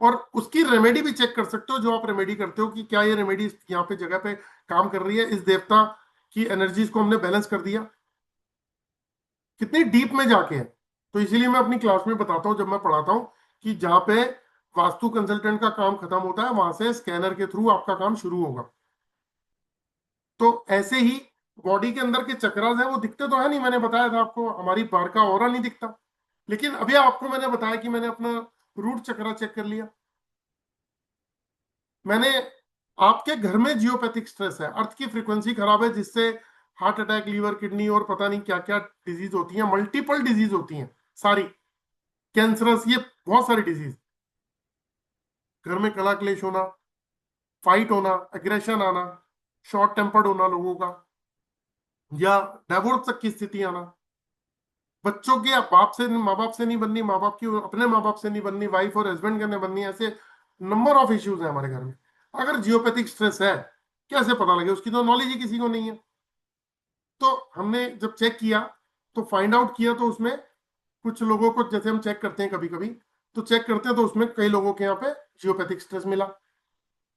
और उसकी रेमेडी भी चेक कर सकते हो, जो आप रेमेडी करते हो कि क्या ये रेमेडी यहाँ पे जगह पे काम कर रही है, इस देवता की एनर्जीज को हमने बैलेंस कर दिया, कितनी डीप में जाके है। तो इसीलिए मैं अपनी क्लास में बताता हूँ, जब मैं पढ़ाता हूँ, कि जहाँ पे वास्तु कंसल्टेंट का काम खत्म होता है वहां से स्कैनर के थ्रू आपका काम शुरू होगा। तो ऐसे ही बॉडी के अंदर के चक्रास है, वो दिखते तो है नहीं, मैंने बताया था आपको, हमारी बाहर का ऑरा नहीं दिखता, लेकिन अभी आपको मैंने बताया कि मैंने अपना रूट चक्रा चेक कर लिया। मैंने आपके घर में जियोपैथिक स्ट्रेस है, अर्थ की फ्रीक्वेंसी खराब है, जिससे हार्ट अटैक, लीवर, किडनी और पता नहीं क्या क्या डिजीज होती है, मल्टीपल डिजीज होती हैं सारी, कैंसरस, ये बहुत सारी डिजीज। घर में कला क्लेश होना, फाइट होना, एग्रेशन आना, शॉर्ट टेम्पर्ड होना लोगों का, या डिवोर्स तक की स्थिति आना, बच्चों के बाप से माँ बाप से नहीं बननी, माँ बाप की अपने माँ बाप से नहीं बननी, वाइफ और हस्बैंड के नहीं बननी, ऐसे नंबर ऑफ इश्यूज है हमारे घर में। अगर जियोपैथिक स्ट्रेस है, कैसे पता लगे, उसकी तो नॉलेज ही किसी को नहीं है। तो हमने जब चेक किया तो फाइंड आउट किया, तो उसमें कुछ लोगों को, जैसे हम चेक करते हैं कभी कभी, तो चेक करते हैं तो उसमें कई लोगों के यहाँ पे जियोपैथिक स्ट्रेस मिला।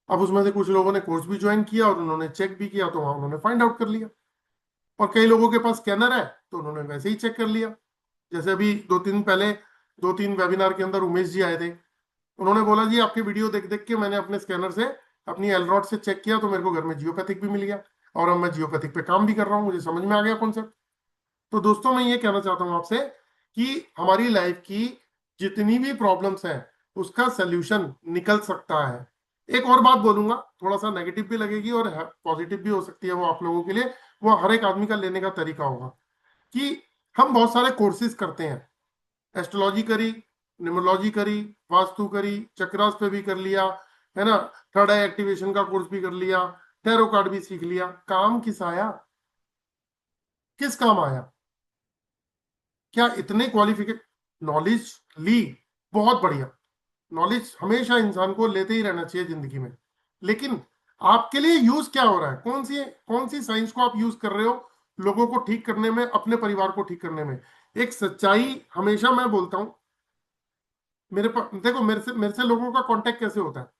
अब उसमें से कुछ लोगों ने कोर्स भी ज्वाइन किया और उन्होंने चेक भी किया, तो वहां उन्होंने फाइंड आउट कर लिया। और कई लोगों के पास स्कैनर है तो उन्होंने वैसे ही चेक कर लिया। जैसे अभी 2 दिन पहले 2-3 वेबिनार के अंदर उमेश जी आए थे, उन्होंने बोला जी आपके वीडियो देख देख के मैंने अपने स्कैनर से, अपनी एलरॉड से चेक किया, तो मेरे को घर में जियोपैथिक भी मिल गया, और अब मैं जियोपैथिक पे काम भी कर रहा हूँ, मुझे समझ में आ गया कॉन्सेप्ट। तो दोस्तों मैं ये कहना चाहता हूँ आपसे कि हमारी लाइफ की जितनी भी प्रॉब्लम्स हैं उसका सोल्यूशन निकल सकता है। एक और बात बोलूंगा, थोड़ा सा नेगेटिव भी लगेगी और पॉजिटिव भी हो सकती है, वो आप लोगों के लिए, वो हर एक आदमी का लेने का तरीका होगा। कि हम बहुत सारे कोर्सेज करते हैं, एस्ट्रोलॉजी करी, न्यूमरोलॉजी करी, वास्तु करी, चक्रास पे भी कर लिया, है ना, थर्ड आई एक्टिवेशन का कोर्स भी कर लिया, टैरो कार्ड भी सीख लिया, काम किस आया, किस काम आया? क्या इतने क्वालिफिकेट नॉलेज ली, बहुत बढ़िया, नॉलेज हमेशा इंसान को लेते ही रहना चाहिए जिंदगी में, लेकिन आपके लिए यूज क्या हो रहा है, कौन सी साइंस को आप यूज कर रहे हो लोगों को ठीक करने में, अपने परिवार को ठीक करने में। एक सच्चाई हमेशा मैं बोलता हूं, मेरे पास देखो, मेरे से लोगों का कांटेक्ट कैसे होता है।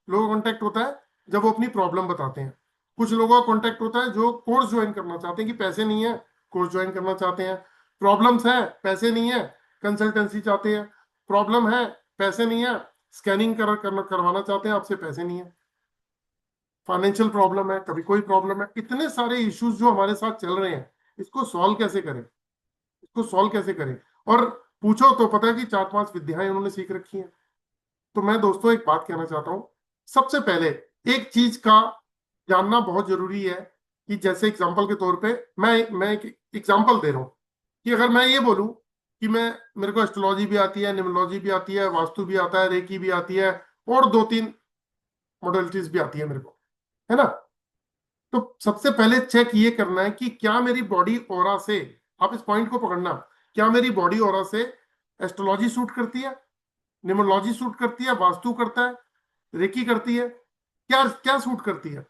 लोगों का कांटेक्ट होता है जब वो अपनी प्रॉब्लम बताते हैं। कुछ लोगों का कांटेक्ट होता है जो कोर्स ज्वाइन करना चाहते हैं कि पैसे नहीं है, कोर्स ज्वाइन करना चाहते हैं। प्रॉब्लम्स है, पैसे नहीं है, कंसल्टेंसी चाहते हैं। प्रॉब्लम है, पैसे नहीं है, स्कैनिंग करवाना चाहते हैं, आपसे पैसे नहीं है। फाइनेंशियल प्रॉब्लम है, कभी कोई प्रॉब्लम है, इतने सारे इश्यूज जो हमारे साथ चल रहे हैं, इसको सॉल्व कैसे करें, इसको सॉल्व कैसे करें। और पूछो तो पता है कि 4-5 विद्याएं उन्होंने सीख रखी हैं। तो मैं दोस्तों एक बात कहना चाहता हूं, सबसे पहले एक चीज का जानना बहुत जरूरी है कि जैसे एग्जांपल के तौर पे मैं एक एग्जांपल दे रहा हूं कि अगर मैं ये बोलूं कि मेरे को एस्ट्रोलॉजी भी आती है, न्यूमरोलॉजी भी आती है, वास्तु भी आता है, रेकी भी आती है, और 2-3 मॉडलिटीज भी आती है मेरे को, है ना। तो सबसे पहले चेक ये करना है कि क्या मेरी बॉडी ऑरा से, आप इस पॉइंट को पकड़ना, क्या मेरी बॉडी ऑरा से एस्ट्रोलॉजी सूट करती है, न्यूमरोलॉजी सूट करती है, वास्तु करता है, रेकी करती है, क्या क्या सूट करती है।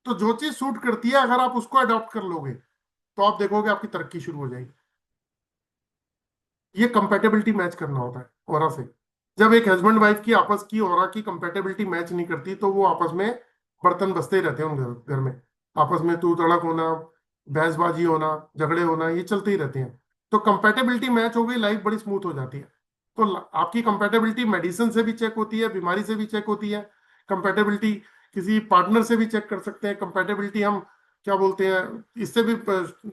तो जो चीज सूट करती है अगर आप उसको अडॉप्ट कर लोगे तो आप देखोगे आपकी तरक्की शुरू हो जाएगी। ये कंपेटेबिलिटी मैच करना होता है ऑरा से। जब एक हस्बैंड वाइफ की आपस की ऑरा की कंपेटेबिलिटी मैच नहीं करती तो वो आपस में बर्तन बसते ही रहते हैं उन घर में, आपस में तू तड़क होना, बहसबाजी होना, झगड़े होना, ये चलते ही रहते हैं। तो कंपेटेबिलिटी मैच हो गई, लाइफ बड़ी स्मूथ हो जाती है। तो आपकी कंपेटेबिलिटी मेडिसिन से भी चेक होती है, बीमारी से भी चेक होती है, कंपेटेबिलिटी किसी पार्टनर से भी चेक कर सकते हैं, कंपेटेबिलिटी हम क्या बोलते हैं इससे भी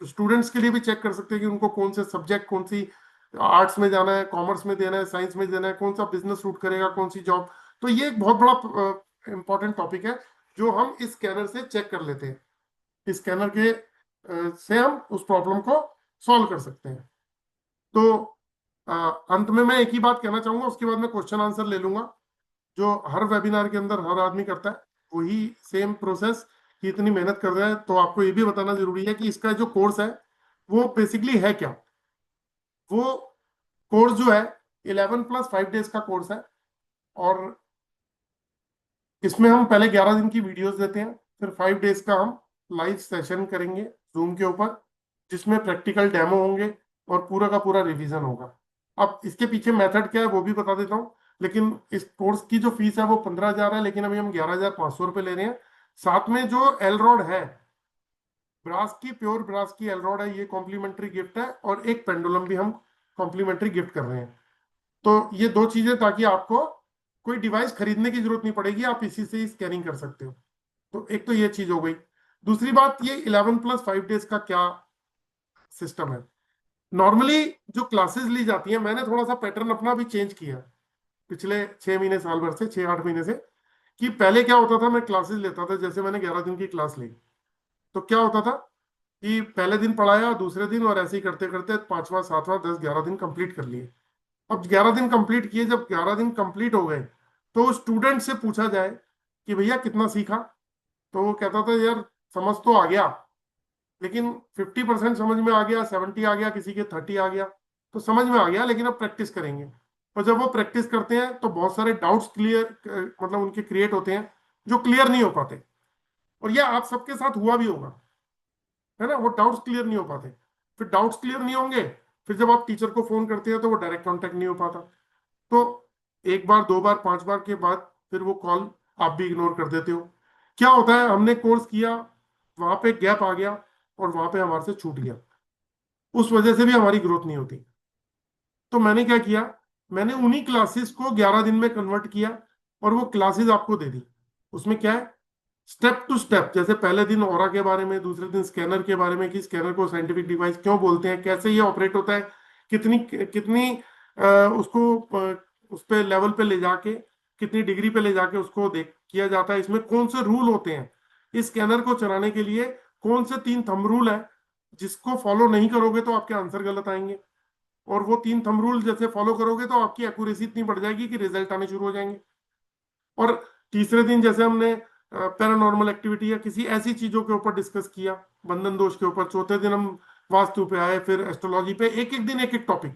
स्टूडेंट्स के लिए भी चेक कर सकते हैं कि उनको कौन से सब्जेक्ट, कौन सी आर्ट्स में जाना है, कॉमर्स में देना है, साइंस में देना है, कौन सा बिजनेस सूट करेगा, कौन सी जॉब। तो ये एक बहुत बड़ा इंपॉर्टेंट टॉपिक है जो हम इस स्कैनर से चेक कर लेते हैं। इस स्कैनर के से हम उस प्रॉब्लम को सॉल्व कर सकते हैं। तो अंत में मैं एक ही बात कहना चाहूंगा, उसके बाद मैं क्वेश्चन आंसर ले लूंगा, जो हर वेबिनार के अंदर हर आदमी करता है, वही सेम प्रोसेस की इतनी मेहनत कर रहा है। तो आपको ये भी बताना जरूरी है कि इसका जो कोर्स है वो बेसिकली है क्या। वो कोर्स जो है 11+5 डेज का कोर्स है, और इसमें हम पहले 11 दिन की वीडियोस देते हैं, फिर 5 डेज का हम लाइव सेशन करेंगे जूम के ऊपर, जिसमें प्रैक्टिकल डेमो होंगे और पूरा का पूरा रिवीजन होगा। अब इसके पीछे मेथड क्या है वो भी बता देता हूँ, लेकिन इस कोर्स की जो फीस है वो 15,000 है, लेकिन अभी हम 11,500 रुपये ले रहे हैं। साथ में जो एल रॉड है, ब्रास की, प्योर ब्रास की एल रॉड है, ये कॉम्प्लीमेंट्री गिफ्ट है, और एक पेंडुलम भी हम कॉम्प्लीमेंट्री गिफ्ट कर रहे हैं। तो ये 2 चीजें, ताकि आपको कोई डिवाइस खरीदने की जरूरत नहीं पड़ेगी, आप इसी से ही स्कैनिंग कर सकते हो। तो एक तो ये चीज हो गई। दूसरी बात, ये 11+5 डेज का क्या सिस्टम है। नॉर्मली जो क्लासेस ली जाती हैं, मैंने थोड़ा सा पैटर्न अपना भी चेंज किया पिछले 6 महीने, साल भर से, 6-8 महीने से, कि पहले क्या होता था, मैं क्लासेस लेता था, जैसे मैंने 11 दिन की क्लास ली, तो क्या होता था कि पहले दिन पढ़ाया, दूसरे दिन, और ऐसे ही करते करते 5वां 7वां 10 11 दिन कंप्लीट कर लिए। अब 11 दिन कंप्लीट किए, जब 11 दिन कंप्लीट हो गए तो स्टूडेंट से पूछा जाए कि भैया कितना सीखा, तो वो कहता था यार समझ तो आ गया, लेकिन 50% समझ में आ गया, 70 आ गया, किसी के 30 आ गया, तो समझ में आ गया, लेकिन अब प्रैक्टिस करेंगे। और जब वो प्रैक्टिस करते हैं तो बहुत सारे डाउट्स क्लियर, मतलब उनके क्रिएट होते हैं जो क्लियर नहीं हो पाते, और यह आप सबके साथ हुआ भी होगा, है ना। वो डाउट्स क्लियर नहीं हो पाते, फिर डाउट्स क्लियर नहीं होंगे, फिर जब आप टीचर को फोन करते हैं तो वो डायरेक्ट कांटेक्ट नहीं हो पाता। तो एक बार, 2 बार, 5 बार के बाद फिर वो कॉल आप भी इग्नोर कर देते हो। क्या होता है, हमने कोर्स किया, वहां पे गैप आ गया और वहां पे हमारे से छूट गया, उस वजह से भी हमारी ग्रोथ नहीं होती। तो मैंने क्या किया, मैंने उन्हीं क्लासेस को 11 दिन में कन्वर्ट किया और वो क्लासेस आपको दे दी। उसमें क्या है, स्टेप टू स्टेप, जैसे पहले दिन ऑरा के बारे में, दूसरे दिन स्कैनर के बारे में, कि स्कैनर को साइंटिफिक डिवाइस क्यों बोलते हैं, कैसे ये ऑपरेट होता है, कितनी कितनी उसको उस पे लेवल पे ले जाके, कितनी डिग्री पे ले जाके उसको देख किया जाता है, इसमें कौन से रूल होते हैं, इस स्कैनर को चलाने के लिए कौन से 3 थंब रूल है, जिसको फॉलो नहीं करोगे तो आपके आंसर गलत आएंगे, और वो 3 थंब रूल जैसे फॉलो करोगे तो आपकी एक्यूरेसी इतनी बढ़ जाएगी कि रिजल्ट आने शुरू हो जाएंगे। और तीसरे दिन जैसे हमने पैरानॉर्मल एक्टिविटी या किसी ऐसी चीजों के ऊपर डिस्कस किया, बंधन दोष के ऊपर, चौथे दिन हम वास्तु पे आए, फिर एस्ट्रोलॉजी पे, एक एक दिन एक एक टॉपिक।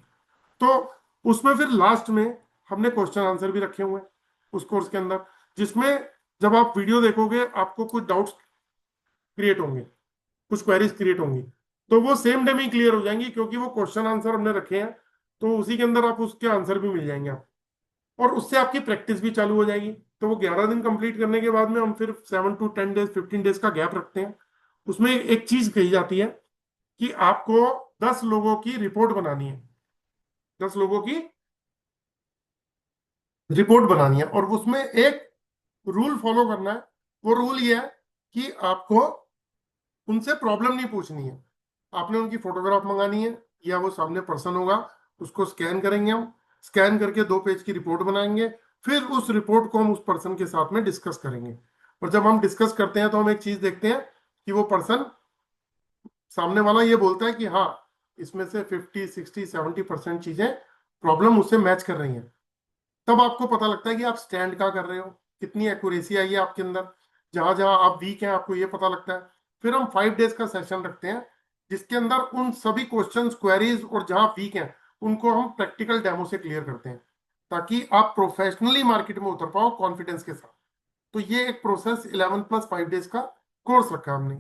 तो उसमें फिर लास्ट में हमने क्वेश्चन आंसर भी रखे हुए हैं। उस कोर्स के अंदर, जिसमें जब आप वीडियो देखोगे आपको कुछ डाउट्स क्रिएट होंगे, कुछ क्वेरीज क्रिएट होंगी, तो वो सेम डे में ही क्लियर हो जाएंगी, क्योंकि वो क्वेश्चन आंसर हमने रखे हैं, तो उसी के अंदर आप उसके आंसर भी मिल जाएंगे आप, और उससे आपकी प्रैक्टिस भी चालू हो जाएगी। तो वो 11 दिन कंप्लीट करने के बाद में हम फिर 7 to 10 डेज 15 डेज का गैप रखते हैं। उसमें एक चीज कही जाती है कि आपको 10 लोगों की रिपोर्ट बनानी है, 10 लोगों की रिपोर्ट बनानी है, और उसमें एक रूल फॉलो करना है। वो रूल ये है कि आपको उनसे प्रॉब्लम नहीं पूछनी है, आपने उनकी फोटोग्राफ मंगानी है, या वो सामने पर्सन होगा, उसको स्कैन करेंगे हम, स्कैन करके 2 पेज की रिपोर्ट बनाएंगे, फिर उस रिपोर्ट को हम उस पर्सन के साथ में डिस्कस करेंगे। और जब हम डिस्कस करते हैं तो हम एक चीज देखते हैं कि वो पर्सन, सामने वाला ये बोलता है कि हाँ इसमें से 50 60 70% चीजें प्रॉब्लम उससे मैच कर रही हैं, तब आपको पता लगता है कि आप स्टैंड क्या कर रहे हो, कितनी एक्यूरेसी आई है आपके अंदर, जहां जहां आप वीक हैं आपको ये पता लगता है। फिर हम 5 डेज का सेशन रखते हैं, जिसके अंदर उन सभी क्वेश्चंस क्वेरीज और जहां वीक हैं उनको हम प्रैक्टिकल डेमो से क्लियर करते हैं, ताकि आप प्रोफेशनली मार्केट में उतर पाओ कॉन्फिडेंस के साथ। तो ये एक प्रोसेस 11 + 5 डेज का कोर्स रखा हमने।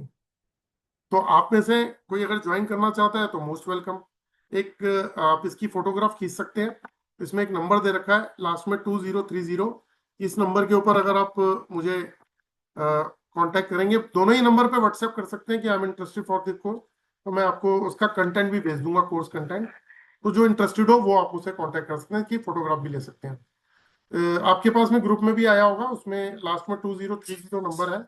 तो आप में से कोई अगर ज्वाइन करना चाहता है तो मोस्ट वेलकम। एक आप इसकी फोटोग्राफ खींच सकते हैं, इसमें एक नंबर दे रखा है लास्ट में 2030। इस नंबर के ऊपर अगर आप मुझे कांटेक्ट करेंगे, दोनों ही नंबर पे व्हाट्सएप कर सकते हैं कि I am interested for this course, तो मैं आपको उसका कंटेंट भी भेज दूंगा, कोर्स कंटेंट। तो जो इंटरेस्टेड हो वो आप उसे कांटेक्ट कर सकते हैं, कि फोटोग्राफ भी ले सकते हैं। आपके पास में ग्रुप में भी आया होगा, उसमें लास्ट में 2030 नंबर है,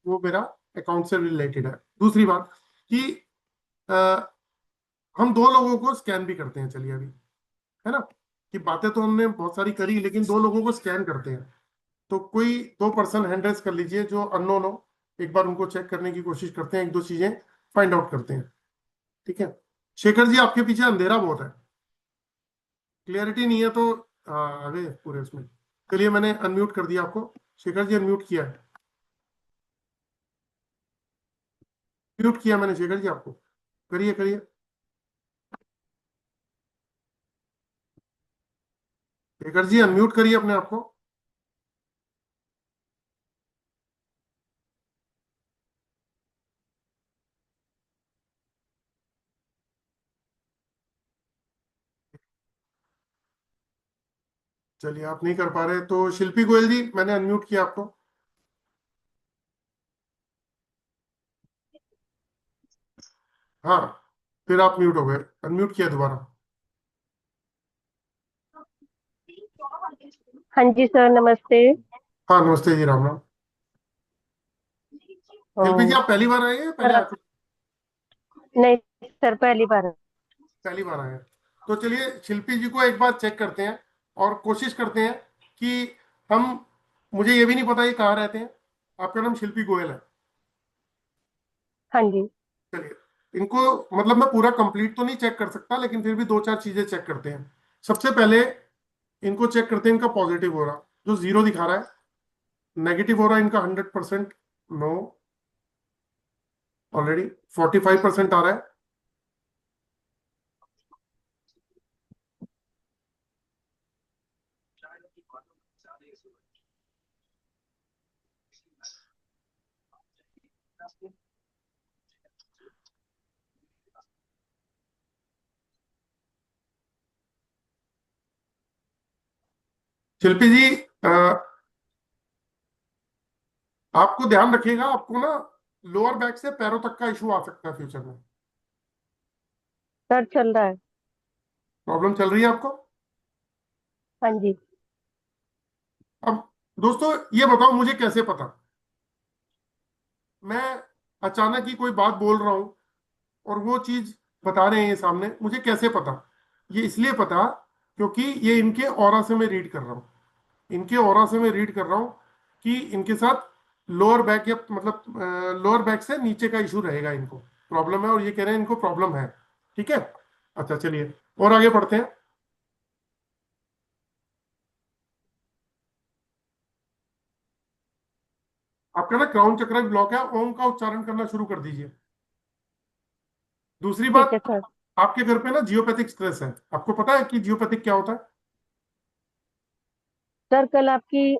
वो मेरा अकाउंट से रिलेटेड है। दूसरी बात कि हम 2 लोगों को स्कैन भी करते हैं, चलिए अभी, है ना, कि बातें तो हमने बहुत सारी करी, लेकिन 2 लोगों को स्कैन करते हैं। तो कोई 2 पर्सन हैंड रेस कर लीजिए जो अननोन हो, एक बार उनको चेक करने की कोशिश करते हैं, 1 2 चीजें फाइंड आउट करते हैं। ठीक है, शेखर जी आपके पीछे अंधेरा बहुत है, क्लियरिटी नहीं है, तो आगे पूरे उसमें। चलिए मैंने अनम्यूट कर दिया आपको, शेखर जी अनम्यूट किया है, म्यूट किया मैंने शेखर जी आपको, करिए करिए। शेखर जी अनम्यूट करिए अपने आप को। चलिए आप नहीं कर पा रहे तो शिल्पी गोयल जी मैंने अनम्यूट किया आपको। हाँ, फिर आप म्यूट हो गए, अनम्यूट किया दोबारा। हाँ जी सर, नमस्ते। हाँ नमस्ते जी, राम राम। शिल्पी जी आप पहली बार आए हैं, पहले सर आ आप, चुके? नहीं सर, पहली बार। पहली बार आए हैं, तो चलिए शिल्पी जी को एक बार चेक करते हैं, और कोशिश करते हैं कि हम, मुझे ये भी नहीं पता ये कहाँ रहते हैं। आपका नाम शिल्पी गोयल है? हाँ जी। चलिए इनको, मतलब मैं पूरा कंप्लीट तो नहीं चेक कर सकता, लेकिन फिर भी 2 4 चीजें चेक करते हैं। सबसे पहले इनको चेक करते हैं इनका पॉजिटिव हो रहा, जो 0 दिखा रहा है। नेगेटिव हो रहा है इनका 100%, नो। ऑलरेडी 45% आ रहा है। शिल्पी जी आपको ध्यान रखिएगा, आपको ना लोअर बैक से पैरों तक का इशू आ सकता है फ्यूचर में। सर चल रहा है। प्रॉब्लम चल रही है आपको? हाँ जी। अब दोस्तों ये बताओ मुझे कैसे पता, मैं अचानक ही कोई बात बोल रहा हूं और वो चीज बता रहे हैं ये सामने, मुझे कैसे पता? ये इसलिए पता क्योंकि ये इनके ऑरा से मैं रीड कर रहा हूँ, इनके ऑरा से मैं रीड कर रहा हूँ कि इनके साथ लोअर बैक, या मतलब लोअर बैक से नीचे का इशू रहेगा, इनको प्रॉब्लम है, और ये कह रहे हैं इनको प्रॉब्लम है। ठीक है, अच्छा चलिए और आगे बढ़ते हैं। आपका ना क्राउन चक्र ब्लॉक है, ओम का उच्चारण करना शुरू कर दीजिए। दूसरी ठीक बात, है सर। आपके घर पे ना जियोपैथिक स्ट्रेस है, आपको पता है कि जियोपैथिक क्या होता है? सर कल आपकी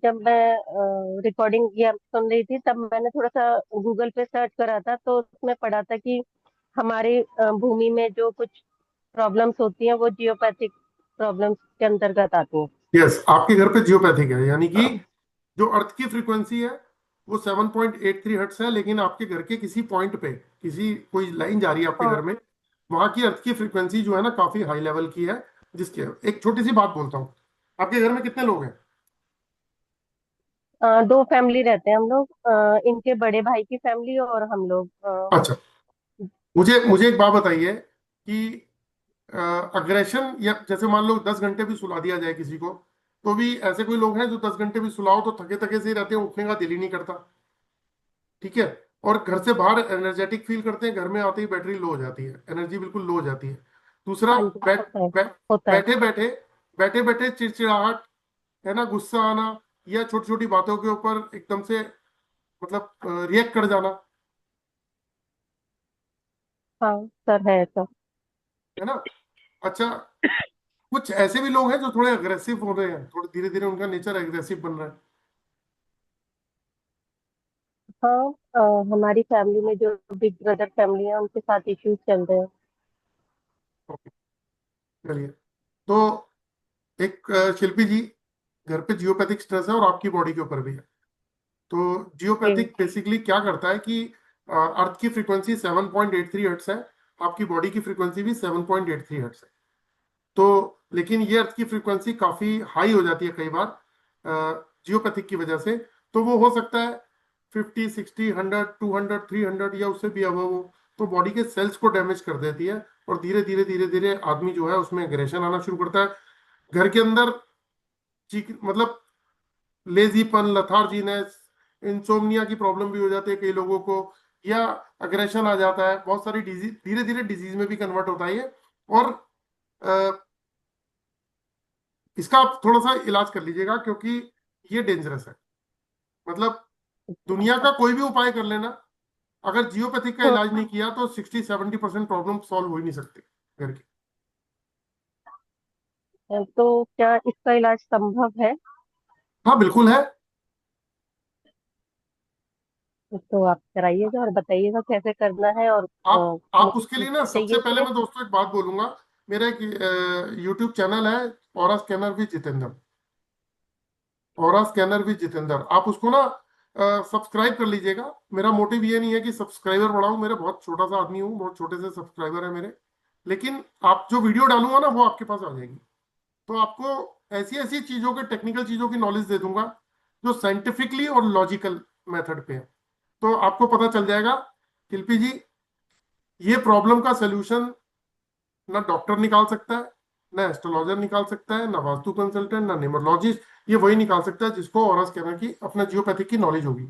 जब मैं रिकॉर्डिंग या सुन रही थी तब मैंने थोड़ा सा गूगल पे सर्च करा था, तो उसमें पढ़ा था कि हमारी भूमि में जो कुछ प्रॉब्लम्स होती हैं वो जियोपैथिक प्रॉब्लम्स के अंतर्गत आती हैं। यस, आपके घर पे जियोपैथिक है, यानी कि जो अर्थ की फ्रीक्वेंसी है वो 7.83 हर्ट्स है, लेकिन आपके घर के किसी पॉइंट पे किसी कोई लाइन जा रही है आपके हाँ। घर में, वहां की अर्थ की फ्रीक्वेंसी जो है ना काफी हाई लेवल की है। जिसके एक छोटी सी बात बोलता हूँ, आपके घर में कितने लोग हैं? दो फैमिली रहते हैं हम लोग, इनके बड़े भाई की फैमिली और हम लोग अच्छा, मुझे मुझे एक बात बताइए कि अग्रेशन, या जैसे मान लो 10 घंटे भी सुला दिया जाए किसी को, तो भी ऐसे कोई लोग हैं जो 10 घंटे भी सुलाओ तो थके थके से ही रहते हैं, उठने का दिल ही नहीं करता। ठीक है। और घर से बाहर एनर्जेटिक फील करते हैं, घर में आते ही बैटरी लो हो जाती है, एनर्जी बिल्कुल लो हो जाती है। दूसरा, हाँ जी, बैठ होता है। बै, होता है। बैठे बैठे बैठे बैठे चिड़चिड़ाहट, है ना, गुस्सा आना, या छोटी छोटी बातों के ऊपर एकदम से मतलब रिएक्ट कर जाना, हाँ सर, है सर। है ना। अच्छा, कुछ ऐसे भी लोग हैं जो थोड़े अग्रेसिव हो रहे हैं, थोड़े धीरे धीरे उनका नेचर एग्रेसिव बन रहा है। हाँ, हमारी फैमिली में जो बिग ब्रदर फैमिली है उनके साथ इश्यूज चल रहे हैं। ओके, चलिए। तो एक शिल्पी जी, घर पे जियोपैथिक स्ट्रेस है और आपकी बॉडी के ऊपर भी है। तो जी। जियोपैथिक बेसिकली क्या करता है कि अर्थ की फ्रीक्वेंसी 7.83 हर्ट्स है, आपकी बॉडी की फ्रीक्वेंसी भी 7.83 हर्ट्स है। तो लेकिन ये अर्थ की फ्रीक्वेंसी काफी हाई हो जाती है कई बार जियोपैथिक की वजह से। तो वो हो सकता है 50, 60, 100, 200, 300 या उससे भी अबव हो। तो बॉडी के सेल्स को डैमेज कर देती है, और धीरे धीरे धीरे धीरे आदमी जो है उसमें एग्रेशन आना शुरू करता है घर के अंदर। चीख मतलब लेजीपन, लथार्जीनेस, इंसोम्निया की प्रॉब्लम भी हो जाती है कई लोगों को, या अग्रेशन आ जाता है, बहुत सारी डिजीज धीरे धीरे डिजीज में भी कन्वर्ट होता है ये। और अ, इसका आप थोड़ा सा इलाज कर लीजिएगा, क्योंकि ये डेंजरस है। मतलब दुनिया का कोई भी उपाय कर लेना, अगर जियोपैथिक का इलाज नहीं किया तो 60-70% प्रॉब्लम सॉल्व हो ही नहीं सकती घर की। तो क्या इसका इलाज संभव है? हाँ बिल्कुल है। तो आप कराइएगा और बताइएगा कैसे करना है, और आप उसके लिए ना, मुझे सबसे चाहिए पहले थे। मैं दोस्तों एक बात बोलूंगा। मेरा एक यूट्यूब चैनल है, aura scanner with Jitendra. Aura scanner with Jitendra, आप उसको ना सब्सक्राइब कर लीजिएगा। मेरा मोटिव ये नहीं है कि सब्सक्राइबर बढ़ाऊं, मेरा बहुत छोटा सा आदमी हूँ, बहुत छोटे से सब्सक्राइबर है मेरे। लेकिन आप जो वीडियो डालूंगा ना वो आपके पास आ जाएगी। तो आपको ऐसी ऐसी चीजों के, टेक्निकल चीजों की नॉलेज दे दूंगा जो साइंटिफिकली और लॉजिकल मेथड पे है। तो आपको पता चल जाएगा, शिल्पी जी, ये प्रॉब्लम का सोल्यूशन ना डॉक्टर निकाल सकता है, ना एस्ट्रोलॉजर निकाल सकता है, ना वास्तु कंसल्टेंट, ना न्यूमरोलॉजिस्ट। ये वही निकाल सकता है जिसको ऑरा स्कैनर की, अपना जियोपैथिक की नॉलेज होगी।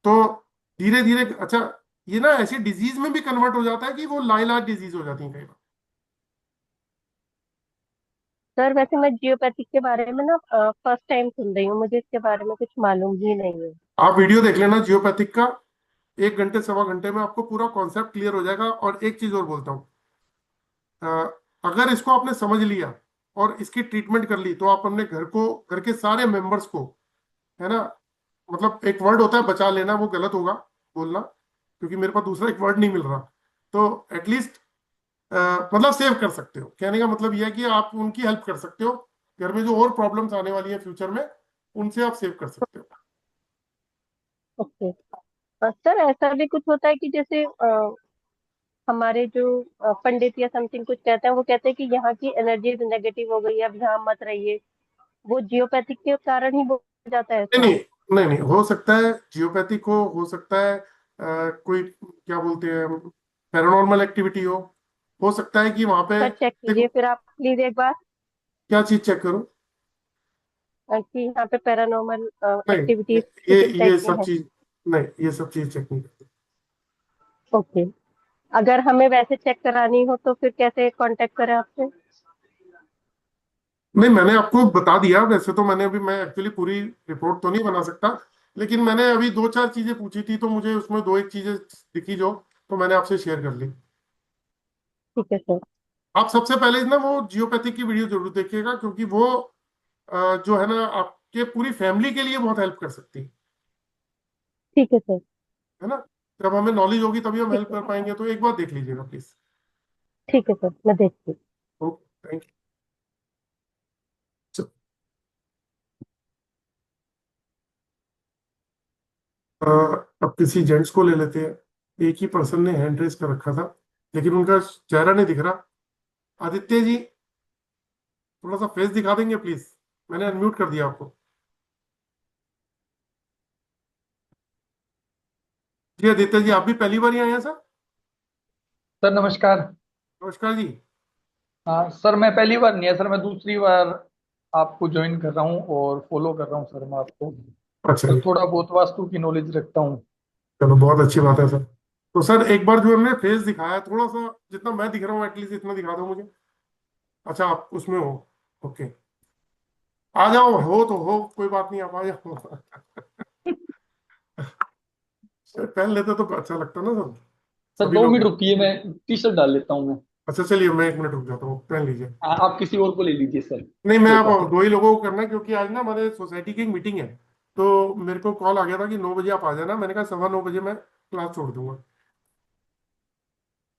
तो धीरे धीरे, अच्छा, ये ना ऐसी डिजीज में भी कन्वर्ट हो जाता है कि वो लाइलाज डिजीज हो जाती है कई बार। सर वैसे मैं जियोपैथिक के बारे में ना फर्स्ट टाइम सुन रही हूँ, मुझे इसके बारे में कुछ मालूम ही नहीं है। आप वीडियो देख लेना जियोपैथिक का, 1 घंटे सवा घंटे में आपको पूरा कॉन्सेप्ट क्लियर हो जाएगा। और एक चीज और बोलता हूँ, अ, अगर इसको आपने समझ लिया और इसकी ट्रीटमेंट कर ली, तो आप अपने घर को, घर के सारे मेंबर्स को, है ना, मतलब एक वर्ड होता है बचा लेना, वो गलत होगा बोलना, क्योंकि मेरे पास दूसरा एक वर्ड नहीं मिल रहा। तो एटलीस्ट मतलब सेव कर सकते हो, कहने का मतलब यह है कि आप उनकी हेल्प कर सकते हो। घर में जो और प्रॉब्लम्स आने वाली है फ्यूचर में, उनसे आप सेव कर सकते हो। ओके। सर ऐसा भी कुछ होता है कि जैसे हमारे जो पंडित या समथिंग कुछ कहते हैं, वो कहते हैं कि यहाँ की एनर्जी नेगेटिव हो गई है, अब यहाँ मत रहिए। वो जियोपैथिक के कारण ही हो जाता है नहीं ऐसा? नहीं, नहीं नहीं, हो सकता है जियोपैथिक हो सकता है कोई क्या बोलते हैं, पैरानॉर्मल एक्टिविटी हो सकता है कि वहां पे, सर चेक कीजिए देखो, फिर आप प्लीज एक बार, क्या चीज चेक करूं? कि यहाँ पे पैरानॉर्मल नहीं, एक्टिविटीज किस टाइप ये की सब हैं। चीज, नहीं, ये सब चीज चेक नहीं करते। ओके। अगर हमें वैसे चेक करानी हो तो फिर कैसे कांटेक्ट करें आपसे? नहीं, मैंने आपको बता दिया। वैसे तो मैंने अभी, मैं एक्चुअली पूरी रिपोर्ट तो नहीं बना सकता, लेकिन मैंने अभी दो चार चीजें पूछी थी, तो मुझे उसमें दो एक चीजें दिखी जो, तो मैंने आपसे शेयर कर ली। ठीक है सर। आप सबसे पहले ना वो जियोपैथिक की वीडियो जरूर देखिएगा, क्योंकि वो जो है ना आपके पूरी फैमिली के लिए बहुत हेल्प कर सकती ठीक है सर। है ना। जब हमें नॉलेज होगी तभी हम ठीक हेल्प है कर पाएंगे, तो एक बार देख लीजिएगा प्लीज। ठीक है सर, मैं देखती हूँ। Okay, thank you. अब किसी जेंट्स को ले लेते हैं। एक ही पर्सन ने हैंड रेस कर रखा था, लेकिन उनका चेहरा नहीं दिख रहा। आदित्य जी, थोड़ा सा फेस दिखा देंगे प्लीज? मैंने अनम्यूट कर दिया आपको। जी आदित्य जी, आप भी पहली बार ही आए हैं सर? सर नमस्कार। नमस्कार जी। हाँ सर, मैं पहली बार नहीं है सर, मैं दूसरी बार आपको ज्वाइन कर रहा हूँ और फॉलो कर रहा हूँ सर। मैं आपको अच्छा सर जी, थोड़ा बहुत वास्तु की नॉलेज रखता हूँ। चलो बहुत अच्छी बात है सर। तो सर एक बार जो हमने फेस दिखाया, थोड़ा सा जितना मैं दिख रहा हूँ एटलीस्ट इतना दिखा दो मुझे। अच्छा, आप उसमें हो? ओके, आ जाओ, हो तो हो, कोई बात नहीं, आप आ जाओ। सर पहन लेते तो अच्छा लगता ना सर, सर सभी 2 मिनट लोग। रुकिए, मैं टी शर्ट डाल लेता हूँ मैं। अच्छा चलिए, मैं एक मिनट रुक जाता हूँ, पहन लीजिए। आप किसी और को ले लीजिए सर। नहीं, मैं आप मौका पे। दो ही लोगों को करना है, क्योंकि आज ना हमारे सोसाइटी की एक मीटिंग है। तो मेरे को कॉल आ गया था कि 9 बजे आप आ जाना। मैंने कहा 9:15 मैं क्लास छोड़ दूंगा।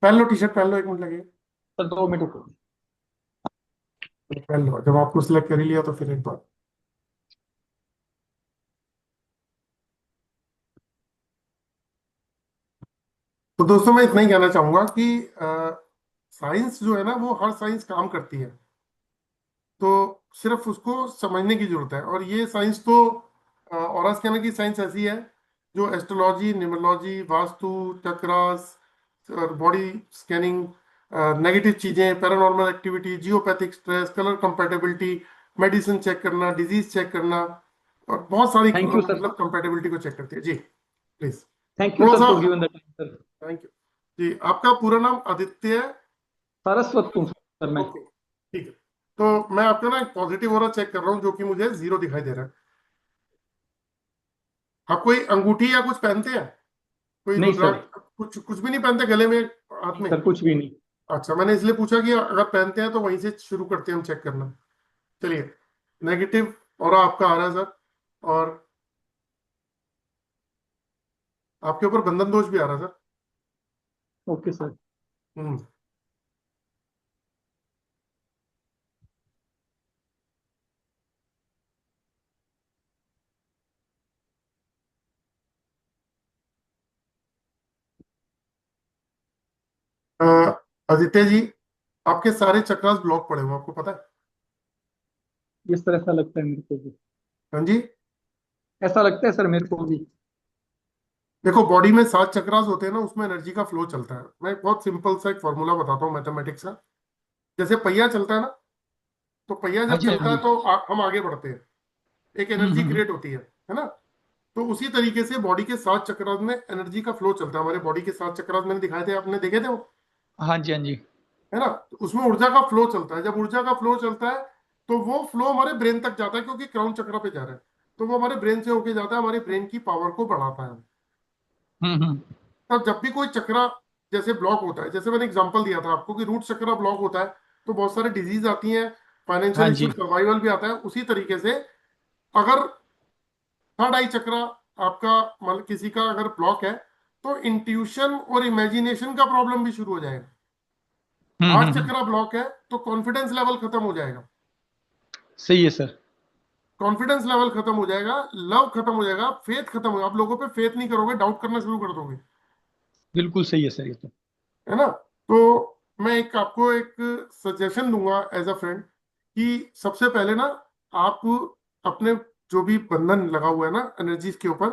पहन लो टी शर्ट, पहन लो, एक मिनट लगेगा। सर 2 मिनट रुको। पहन लो, जब आपको सिलेक्ट कर ही लिया तो फिर एक बार। तो दोस्तों मैं इतना ही कहना चाहूंगा कि साइंस जो है ना, वो हर साइंस काम करती है। तो सिर्फ उसको समझने की जरूरत है। और ये साइंस तो और कहने की साइंस ऐसी है जो एस्ट्रोलॉजी, न्यूमरोलॉजी, वास्तु, चक्रास और बॉडी स्कैनिंग, नेगेटिव चीजें, paranormal activity, geopathic stress, colour compatibility, medicine check करना, डिजीज चेक करना, और बहुत सारी थैंक यू सर। मतलब कंपैटिबिलिटी को चेक करती है जी। प्लीज थैंक यू थोड़ा सर सा। For given the time sir. Thank you जी। आपका पूरा नाम आदित्य है? सारस्वत हूँ सर मैं। ओके, ठीक है। तो मैं आपका ना एक पॉजिटिव ऑरा चेक कर रहा हूँ, जो कि मुझे 0 दिखाई दे रहा है। आप कोई अंगूठी या कुछ पहनते हैं? कोई नहीं सर। रुद्राक्ष, कुछ कुछ भी नहीं पहनते गले में, हाथ नहीं में? सर, कुछ भी नहीं। अच्छा, मैंने इसलिए पूछा कि अगर पहनते हैं तो वहीं से शुरू करते हैं हम चेक करना। चलिए, नेगेटिव ऑरा आपका आ रहा है सर। और आपके ऊपर बंधन दोष भी आ रहा है sir. Okay sir. Hmm. Uh, Aditya ji, आपके सारे चक्रास ब्लॉक पड़े हुए हैं, आपको पता है? इस तरह ऐसा लगता है मेरे को भी। हाँ जी। ऐसा लगता है सर मेरे को भी। देखो, बॉडी में 7 चक्रास होते हैं ना, उसमें एनर्जी का फ्लो चलता है। मैं एक बहुत सिंपल सा एक फॉर्मूला बताता हूँ मैथमेटिक्स का। जैसे पहिया चलता है ना, तो पहिया हाँ जब जी हाँ चलता है जी। तो हम आगे बढ़ते हैं, एक एनर्जी हम्म। क्रिएट होती है ना। तो उसी तरीके से बॉडी के 7 चक्रास में एनर्जी का फ्लो चलता है। हमारे बॉडी के 7 चक्रास मैंने दिखाए थे, आपने देखे थे वो, हाँ जी हाँ जी। है ना। तो उसमें ऊर्जा का फ्लो चलता है। जब ऊर्जा का फ्लो चलता है तो वो फ्लो हमारे ब्रेन तक जाता है, क्योंकि क्राउन चक्र पे जा रहा है। तो वो हमारे ब्रेन से होके जाता है, हमारे ब्रेन की पावर को बढ़ाता है। हम्म। तब जब भी कोई चक्रा जैसे ब्लॉक होता है, जैसे मैंने एग्जांपल दिया था आपको कि रूट चक्रा ब्लॉक होता है, तो बहुत सारे डिजीज आती हैं, हाँ फाइनेंशियल इशू, जी। सर्वाइवल भी आता है। उसी तरीके से अगर थर्ड आई चक्रा आपका, मतलब किसी का अगर ब्लॉक है, तो इंट्यूशन और इमेजिनेशन का प्रॉब्लम भी शुरू हो जाएगा। हार्ट हम्म। चक्रा ब्लॉक है तो कॉन्फिडेंस लेवल खत्म हो जाएगा। सही है सर। कॉन्फिडेंस लेवल खत्म हो जाएगा, लव खत्म हो जाएगा, फेथ खत्म हो जाएगा। आप लोगों पे फेथ नहीं करोगे, डाउट करना शुरू कर दोगे, बिल्कुल सही है सर ये तो। है ना। तो मैं एक आपको एक सजेशन दूंगा एज अ फ्रेंड, कि सबसे पहले ना आप अपने जो भी बंधन लगा हुआ है ना एनर्जीज के ऊपर,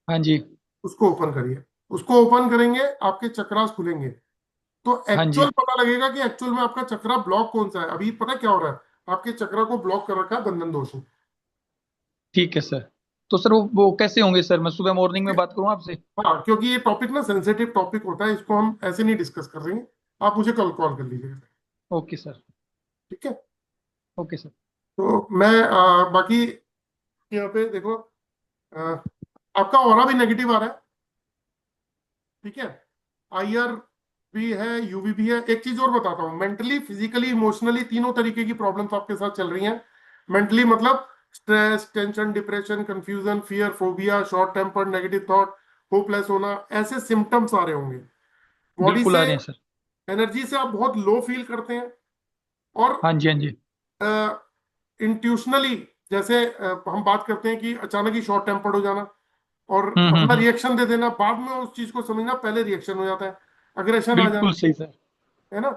हाँ जी। उसको ओपन करिए। उसको ओपन करेंगे, आपके चक्रास खुलेंगे। तो हाँ जी। एक्चुअल पता लगेगा कि एक्चुअल में आपका चक्रा ब्लॉक कौन सा है। अभी पता क्या हो रहा है, आपके चक्रा को ब्लॉक कर रखा है बंधन दोष ने। ठीक है सर। तो सर वो कैसे होंगे सर? मैं सुबह मॉर्निंग में बात करूँ आपसे? हाँ, क्योंकि ये टॉपिक ना सेंसिटिव टॉपिक होता है, इसको हम ऐसे नहीं डिस्कस कर रहे हैं। आप मुझे कल कॉल कर लीजिएगा, ओके सर। ठीक है। Okay sir. तो मैं बाकी यहाँ पे देखो, अ, आपका ऑरा भी नेगेटिव आ रहा है, ठीक है। आईआर भी है, यूवी भी है। एक चीज और बताता हूँ, मेंटली, फिजिकली, इमोशनली तीनों तरीके की प्रॉब्लम्स आपके साथ चल रही हैं। मेंटली मतलब stress, tension, depression, confusion, fear, phobia, short temper, negative thought, hopeless होना, ऐसे सिम्टम्स आ रहे होंगे बॉडी बिल्कुल आ से। रहे हैं सर। एनर्जी से आप बहुत लो फील करते हैं, और हाँ जी, हाँ जी। इंट्यूशनली जैसे हम बात करते हैं कि अचानक ही शॉर्ट टेम्पर्ड हो जाना और अपना हम्म। रिएक्शन दे देना, बाद में उस चीज को समझना, पहले रिएक्शन हो जाता है, अग्रेशन आ बिल्कुल जाना, सही सर। है ना।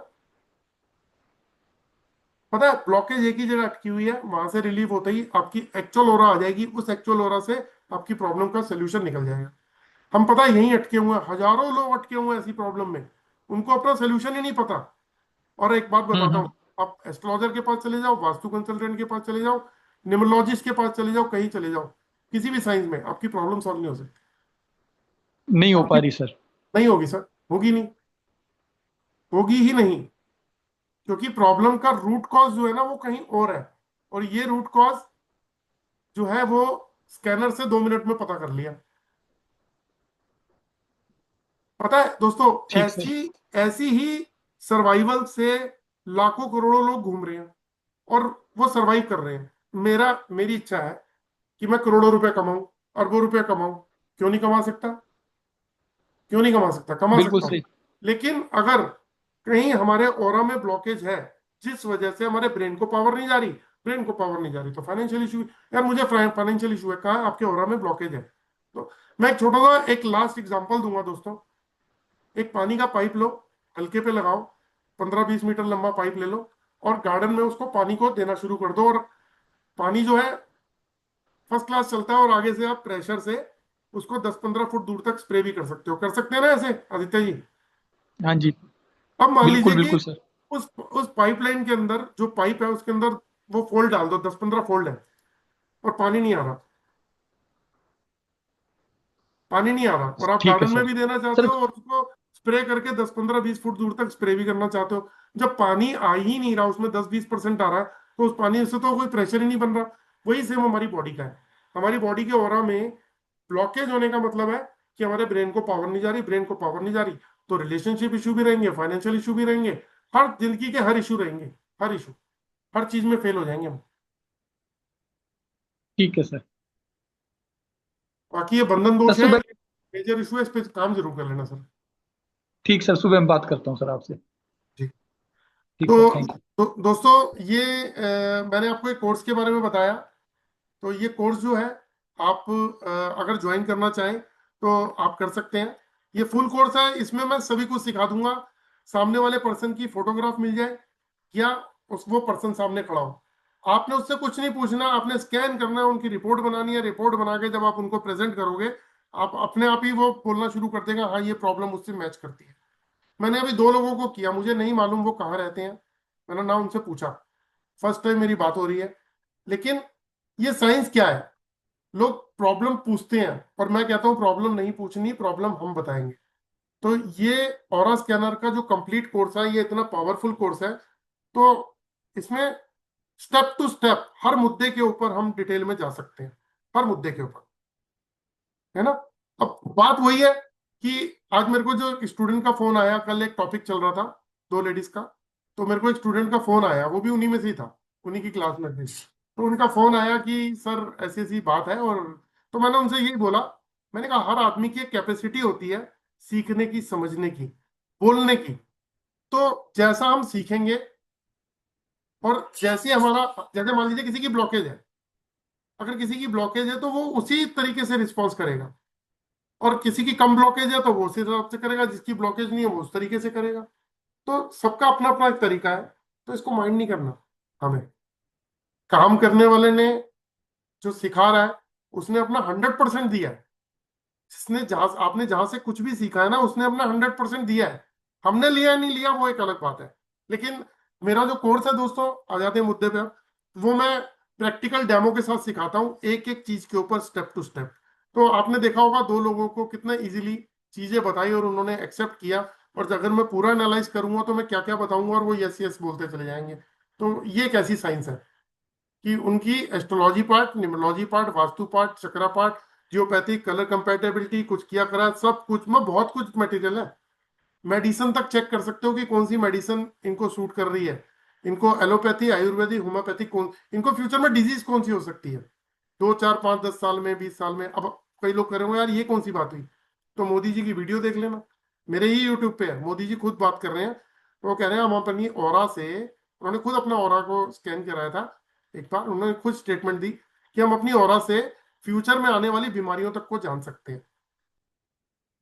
पता है ब्लॉकेज एक ही जगह अटकी हुई है, वहां से रिलीव होते ही आपकी एक्चुअल ओरा आ जाएगी, उस एक्चुअल ओरा से आपकी प्रॉब्लम का सोल्यूशन निकल जाएगा। हम पता है यहीं अटके हुए हैं, हजारों लोग अटके हुए हैं ऐसी प्रॉब्लम में, उनको अपना सोल्यूशन ही नहीं पता। और एक बात बताता हूँ, हम्म। आप एस्ट्रोलॉजर के पास चले जाओ, वास्तु कंसल्टेंट के पास चले जाओ, न्यूमरोलॉजिस्ट के पास चले जाओ, कहीं चले जाओ, किसी भी साइंस में आपकी प्रॉब्लम सॉल्व नहीं हो सकती। नहीं हो पा आपकी रही सर। नहीं होगी सर, होगी नहीं, होगी ही नहीं, क्योंकि प्रॉब्लम का रूट कॉज जो है ना वो कहीं और है, और ये रूट कॉज जो है वो स्कैनर से 2 मिनट में पता कर लिया। पता है दोस्तों, ठीक सर। ऐसी ऐसी ही सर्वाइवल से लाखों करोड़ों लोग घूम रहे हैं, और वो सरवाइव कर रहे हैं। मेरी इच्छा है कि मैं करोड़ों रुपए कमाऊं, अरबों रुपए कमाऊं। क्यों नहीं कमा सकता? क्यों नहीं कमा सकता? कमा बिल्कुल सकता हूं। सही। लेकिन अगर कहीं हमारे ऑरा में ब्लॉकेज है, जिस वजह से हमारे ब्रेन को पावर नहीं जा रही, ब्रेन को पावर नहीं जा रही, तो फाइनेंशियल इशू। यार मुझे फाइनेंशियल इशू है, कहा आपके ऑरा में ब्लॉकेज है। तो मैं एक छोटा सा एक लास्ट एग्जांपल दूंगा दोस्तों। एक पानी का पाइप लो, हल्के पे लगाओ, 15-20 मीटर लंबा पाइप ले लो, और गार्डन में उसको पानी को देना शुरू कर दो, और पानी जो है फर्स्ट क्लास चलता है, और आगे से आप प्रेशर से उसको 10-15 फुट दूर तक स्प्रे भी कर सकते हो। कर सकते हैं ना ऐसे आदित्य जी? हाँ जी। अब मान बिल्कुल लीजिए कि बिल्कुल सर। उस पाइपलाइन के अंदर जो पाइप है उसके अंदर वो फोल्ड डाल दो, 10-15 फोल्ड है, और पानी नहीं आ रहा, पानी नहीं आ रहा, और आप ठीक है गार्डन में सर। भी देना चाहते सर हो और उसको स्प्रे करके 10-15-20 फुट दूर तक स्प्रे भी करना चाहते हो। जब पानी आ ही नहीं रहा, उसमें 10-20% आ रहा है, तो उस पानी से तो कोई प्रेशर ही नहीं बन रहा। वही सेम हमारी बॉडी का है। हमारी बॉडी के ऑरा में ब्लॉकेज होने का मतलब है कि हमारे ब्रेन को पावर नहीं जा रही, ब्रेन को पावर नहीं जा रही, तो रिलेशनशिप इशू भी रहेंगे, फाइनेंशियल इशू भी रहेंगे, हर जिंदगी के हर इशू रहेंगे, हर इशू, हर चीज में फेल हो जाएंगे हम। ठीक है सर। बाकी ये बंधन सर दोष है, सुबह। मेजर इशू है, इस पे काम जरूर कर लेना सर। ठीक सर, सुबह मैं बात करता हूँ सर आपसे। जी। ठीक सर, तो, थैंक यू। दोस्तों ये मैंने आपको एक कोर्स के बारे में बताया। तो ये कोर्स जो है, आप अगर ज्वाइन करना चाहें तो आप कर सकते हैं। ये फुल कोर्स है, इसमें मैं सभी कुछ सिखा दूंगा। सामने वाले पर्सन की फोटोग्राफ मिल जाए, या वो पर्सन सामने खड़ा हो, आपने उससे कुछ नहीं पूछना, आपने स्कैन करना है, उनकी रिपोर्ट बनानी है। रिपोर्ट बना के जब आप उनको प्रेजेंट करोगे, आप अपने आप ही वो बोलना शुरू कर देगा, हाँ ये प्रॉब्लम उससे मैच करती है। मैंने अभी 2 लोगों को किया, मुझे नहीं मालूम वो कहाँ रहते हैं, मैंने ना उनसे पूछा, फर्स्ट टाइम मेरी बात हो रही है। लेकिन ये साइंस क्या है, लोग प्रॉब्लम पूछते हैं, और मैं कहता हूं प्रॉब्लम नहीं पूछनी, प्रॉब्लम हम बताएंगे। तो ये ऑरा स्कैनर का जो कंप्लीट कोर्स है, ये इतना पावरफुल कोर्स है। तो इसमें स्टेप टू स्टेप हर मुद्दे के ऊपर हम डिटेल में जा सकते हैं, हर मुद्दे के ऊपर, है ना। अब बात वही है कि आज मेरे को जो स्टूडेंट का फोन आया, कल एक टॉपिक चल रहा था 2 लेडीज का, तो मेरे को एक स्टूडेंट का फोन आया, वो भी उन्हीं में से ही था, उन्हीं की क्लास में थे। तो उनका फोन आया कि सर ऐसी ऐसी बात है, और तो मैंने उनसे यही बोला, मैंने कहा हर आदमी की एक कैपेसिटी होती है सीखने की, समझने की, बोलने की। तो जैसा हम सीखेंगे, और जैसे हमारा, जैसे मान लीजिए किसी की ब्लॉकेज है, अगर किसी की ब्लॉकेज है तो वो उसी तरीके से रिस्पॉन्स करेगा, और किसी की कम ब्लॉकेज है तो वो उसी हिसाब से करेगा, जिसकी ब्लॉकेज नहीं है वो उस तरीके से करेगा। तो सबका अपना अपना एक तरीका है, तो इसको माइंड नहीं करना हमें। काम करने वाले ने जो सिखा रहा है, उसने अपना 100% दिया है। जिसने जहां आपने जहां से कुछ भी सीखा है ना, उसने अपना 100% दिया है। हमने लिया नहीं लिया वो एक अलग बात है। लेकिन मेरा जो कोर्स है दोस्तों, आ जाते हैं मुद्दे पे, वो मैं प्रैक्टिकल डेमो के साथ सिखाता हूँ, एक एक चीज के ऊपर, स्टेप टू स्टेप। तो आपने देखा होगा 2 लोगों को कितना इजीली चीजें बताई और उन्होंने एक्सेप्ट किया। और अगर मैं पूरा एनालाइज करूंगा तो मैं क्या क्या बताऊंगा, और वो यस यस बोलते चले जाएंगे। तो ये एक ऐसी साइंस है कि उनकी astrology part, numerology part, Vastu part, chakra part, geopathic, colour compatibility, कुछ किया करा, सब कुछ में बहुत कुछ मटेरियल है। मेडिसिन तक चेक कर सकते हो कि कौन सी मेडिसिन इनको सूट कर रही है, इनको एलोपैथी, आयुर्वेदिक, होम्योपैथी कौन, इनको फ्यूचर में डिजीज कौन सी हो सकती है 2 4 5 10 साल में, 20 साल में। अब कई लोग कह रहे होंगे यार ये कौन सी बात हुई, तो मोदी जी की वीडियो देख लेना, मेरे ही यूट्यूब पे है, मोदी जी खुद बात कर रहे हैं। तो वो कह रहे हैं हम अपनी ऑरा से, उन्होंने खुद अपना ऑरा को स्कैन कराया था एक बार, उन्होंने खुद स्टेटमेंट दी कि हम अपनी ऑरा से फ्यूचर में आने वाली बीमारियों तक को जान सकते हैं।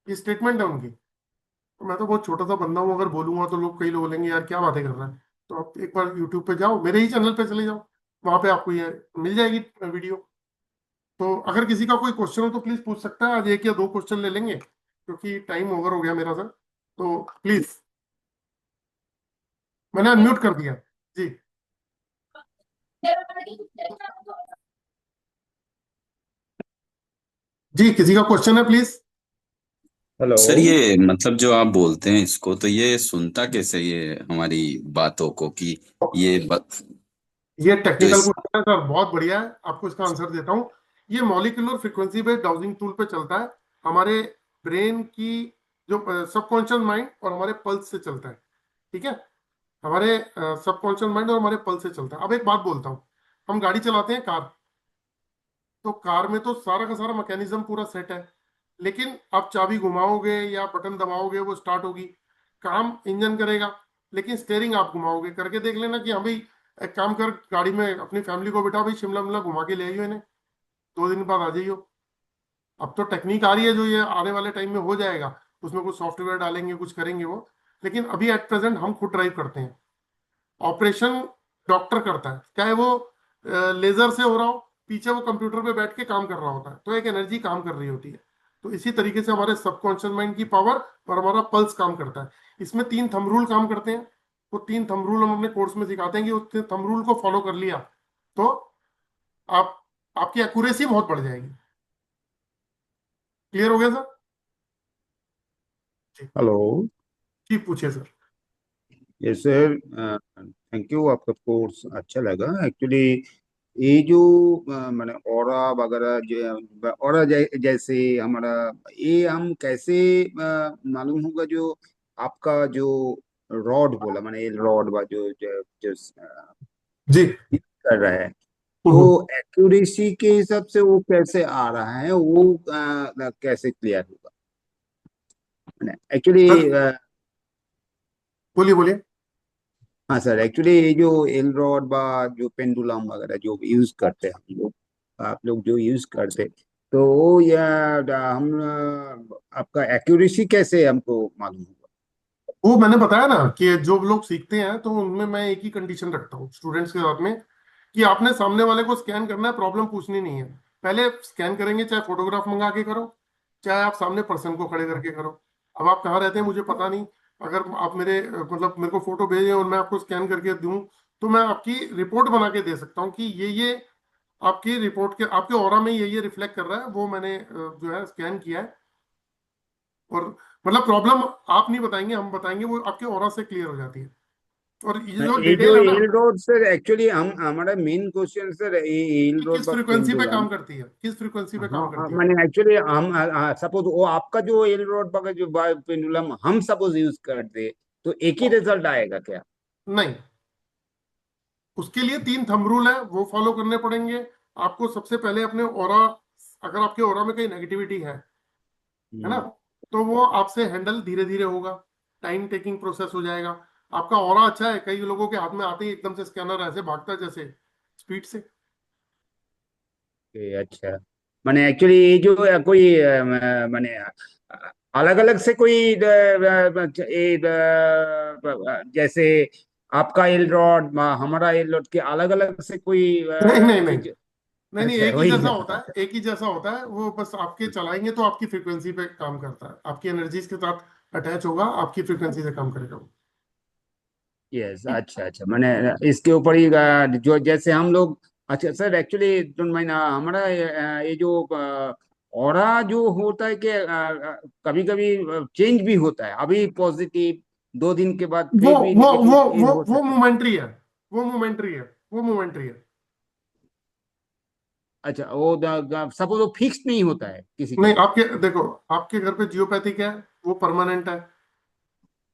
ये स्टेटमेंट है उनकी। तो मैं तो बहुत छोटा सा बंदा हूँ, अगर बोलूंगा तो लोग, कई लोग बोलेंगे यार क्या बातें कर रहा है। तो आप एक बार यूट्यूब पे जाओ, मेरे ही चैनल पे चले जाओ, वहां पे आपको ये मिल जाएगी वीडियो। तो अगर किसी का कोई क्वेश्चन हो तो प्लीज पूछ सकता है, आज एक या दो क्वेश्चन ले लेंगे क्योंकि टाइम ओवर हो गया मेरा सर। तो प्लीज, मैंने अनम्यूट कर दिया जी। जी किसी का क्वेश्चन है प्लीज। हेलो सर ये मतलब जो आप बोलते हैं इसको, तो ये सुनता कैसे ये हमारी बातों को कि ये ये जो टेक्निकल इस क्वेश्चन है सर, बहुत बढ़िया है, आपको इसका आंसर देता हूँ। ये molecular frequency based dowsing tool पे चलता है, हमारे ब्रेन की जो सबकॉन्शियस माइंड और हमारे पल्स से चलता है। ठीक है, हमारे सबकॉन्शियस माइंड और हमारे पल्स से चलता है। अब एक बात बोलता हूँ, हम गाड़ी चलाते हैं कार, तो कार में तो सारा का सारा मैकेनिज्म पूरा सेट है, लेकिन आप चाबी घुमाओगे या बटन दबाओगे वो स्टार्ट होगी, काम इंजन करेगा, लेकिन स्टेयरिंग आप घुमाओगे। करके देख लेना कि हाँ भाई, एक काम कर, गाड़ी में अपनी फैमिली को बिठा, भाई शिमला मिमला घुमा के ले आइयो इन्हें, 2 दिन बाद आ जाइयो। अब तो टेक्निक आ रही है जो ये आने वाले टाइम में हो जाएगा, उसमें कुछ सॉफ्टवेयर डालेंगे, कुछ करेंगे वो, लेकिन अभी एट प्रेजेंट हम खुद ड्राइव करते हैं। ऑपरेशन डॉक्टर करता है, चाहे वो लेजर से हो रहा हो, पीछे वो कंप्यूटर पे बैठ के काम कर रहा होता है, तो एक एनर्जी काम कर रही होती है। तो इसी तरीके से हमारे सबकॉन्शियस माइंड की पावर और हमारा पल्स काम करता है। इसमें 3 थंब रूल काम करते हैं, वो 3 थंब रूल हम अपने कोर्स में सिखाते हैं कि उस 3 थंब रूल को फॉलो कर लिया तो आप, आपकी एक्यूरेसी बहुत बढ़ जाएगी। क्लियर हो गया सर? जी हेलो जी पूछिए सर। ये सर, थैंक यू, आपका कोर्स अच्छा लगा एक्चुअली। ये जो मैंने ऑरा वगैरह जो ऑरा जैसे हमारा, ये हम कैसे मालूम होगा जो आपका जो रॉड बोला, मैंने ये रॉड व जो जी कर रहा है, तो हम्म, एक्यूरेसी के हिसाब से वो कैसे आ रहा है, वो कैसे क्लियर होगा एक्चुअली। सर बोलिए बोलिए। हाँ सर, एक्चुअली ये जो एल रॉड बा जो पेंडुलम वगैरह जो यूज करते हैं हम लोग, आप लोग जो यूज करते, तो वो या हम आपका एक्यूरेसी कैसे हमको मालूम होगा? वो मैंने बताया ना कि जो लोग सीखते हैं तो उनमें मैं एक ही कंडीशन रखता हूँ स्टूडेंट्स के साथ में, कि आपने सामने वाले को स्कैन करना है, प्रॉब्लम पूछनी नहीं है। पहले स्कैन करेंगे, चाहे फोटोग्राफ मंगा के करो, चाहे आप सामने पर्सन को खड़े करके करो। अब आप कहाँ रहते हैं मुझे पता नहीं, अगर आप मेरे मतलब मेरे को फोटो भेजें और मैं आपको स्कैन करके दूं, तो मैं आपकी रिपोर्ट बना के दे सकता हूँ कि ये आपकी रिपोर्ट के, आपके ऑरा में ये रिफ्लेक्ट कर रहा है, वो मैंने जो है स्कैन किया है। और मतलब प्रॉब्लम आप नहीं बताएंगे, हम बताएंगे, वो आपके ऑरा से क्लियर हो जाती है। और ये जो ये जो डिटेल है ना, एल रोड सर, एक्चुअली हम हमारा मेन क्वेश्चन सर ये एल कि रोड किस बा फ्रीक्वेंसी पे पेंडुलम। काम करती है, किस फ्रीक्वेंसी पे हाँ काम हाँ, करती है। मैंने एक्चुअली हम सपोज वो आपका जो एल रोड बा जो पेंडुलम हम सपोज यूज करते, तो एक ही रिजल्ट आएगा क्या? नहीं, उसके लिए 3 थंब रूल है, वो फॉलो करने पड़ेंगे आपको। सबसे पहले अपने ऑरा, अगर आपके ऑरा में कहीं नेगेटिविटी है ना, हम्म, तो वो आपसे हैंडल धीरे धीरे होगा, टाइम टेकिंग प्रोसेस हो जाएगा। आपका ऑरा अच्छा है, कई लोगों के हाथ में आते ही एकदम से स्कैनर ऐसे भागता है जैसे स्पीड से। अच्छा, मैंने एक्चुअली ये जो कोई मैंने अलग अलग से कोई जैसे आपका एल रॉड हमारा एल रॉड के अलग अलग से कोई नहीं नहीं नहीं चीज? नहीं नहीं, अच्छा, एक ही वही जैसा होता है। है, एक ही जैसा होता है वो, बस आपके चलाएंगे तो आपकी फ्रीक्वेंसी पे काम करता है, आपकी एनर्जीज के साथ अटैच होगा, आपकी फ्रीक्वेंसी से काम करेगा वो। यस, अच्छा अच्छा, मैंने इसके ऊपर ही जो जैसे हम लोग, अच्छा सर एक्चुअली डोंट माइंड, हमारा ये जो ऑरा जो होता है कि कभी कभी चेंज भी होता है, अभी पॉजिटिव 2 दिन के बाद वो फिर भी वो नेगेटिव वो चेंज वो हो वो सकता है। मोमेंट्री है, वो मोमेंट्री है, वो मोमेंट्री है। अच्छा, वो सपोज वो फिक्स नहीं होता है किसी के नहीं, लिए? आपके देखो, आपके घर पे जियोपैथिक है, वो परमानेंट है।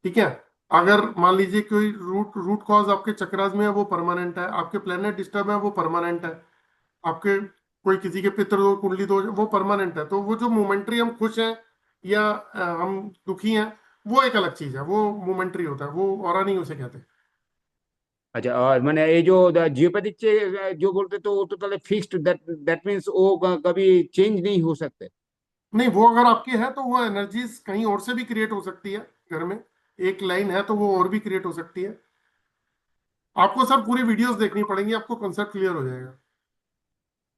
ठीक है, अगर मान लीजिए कोई रूट रूट कॉज आपके चक्रास में है वो परमानेंट है, आपके प्लेनेट डिस्टर्ब है वो परमानेंट है, आपके कोई किसी के पितृ दोष कुंडली दोष वो परमानेंट है, तो वो जो मोमेंट्री हम खुश हैं या हम दुखी हैं वो एक अलग चीज है, वो मोमेंट्री होता है, वो ऑरा नहीं उसे कहते। अच्छा, और मैंने ये जो जियोपैथिक जो बोलते तो वो तो पहले फिक्स्ड, दैट मीन्स वो कभी चेंज नहीं हो सकते। नहीं, वो अगर आपकी है तो वो एनर्जीज कहीं और से भी क्रिएट हो सकती है, घर में एक लाइन है तो वो और भी क्रिएट हो सकती है। आपको सर पूरी वीडियोस देखनी पड़ेंगी, आपको कॉन्सेप्ट क्लियर हो जाएगा।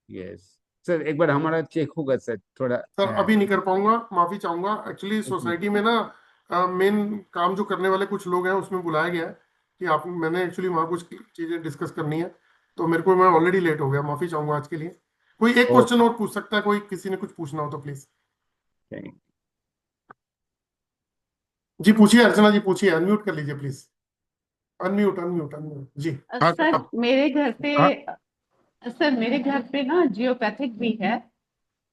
यस सर, एक बार हमारा चेक होगा सर थोड़ा। सर अभी नहीं कर पाऊंगा, माफी चाहूंगा। एक्चुअली सोसाइटी में ना मेन काम जो करने वाले कुछ लोग हैं उसमें बुलाया गया है कि आप, मैंने एक्चुअली वहाँ कुछ चीजें डिस्कस करनी है, तो मेरे को, मैं ऑलरेडी लेट हो गया, माफी चाहूंगा आज के लिए। कोई एक क्वेश्चन और पूछ सकता है, कोई किसी ने कुछ पूछना हो तो प्लीज। ओके। जी पूछिए अर्चना जी, पूछिए, अनम्यूट कर लीजिए प्लीज। अनम्यूट अनम्यूट अनम्यूट जी। हाँ सर मेरे घर पे हाँ। सर मेरे घर पे ना जियोपैथिक भी है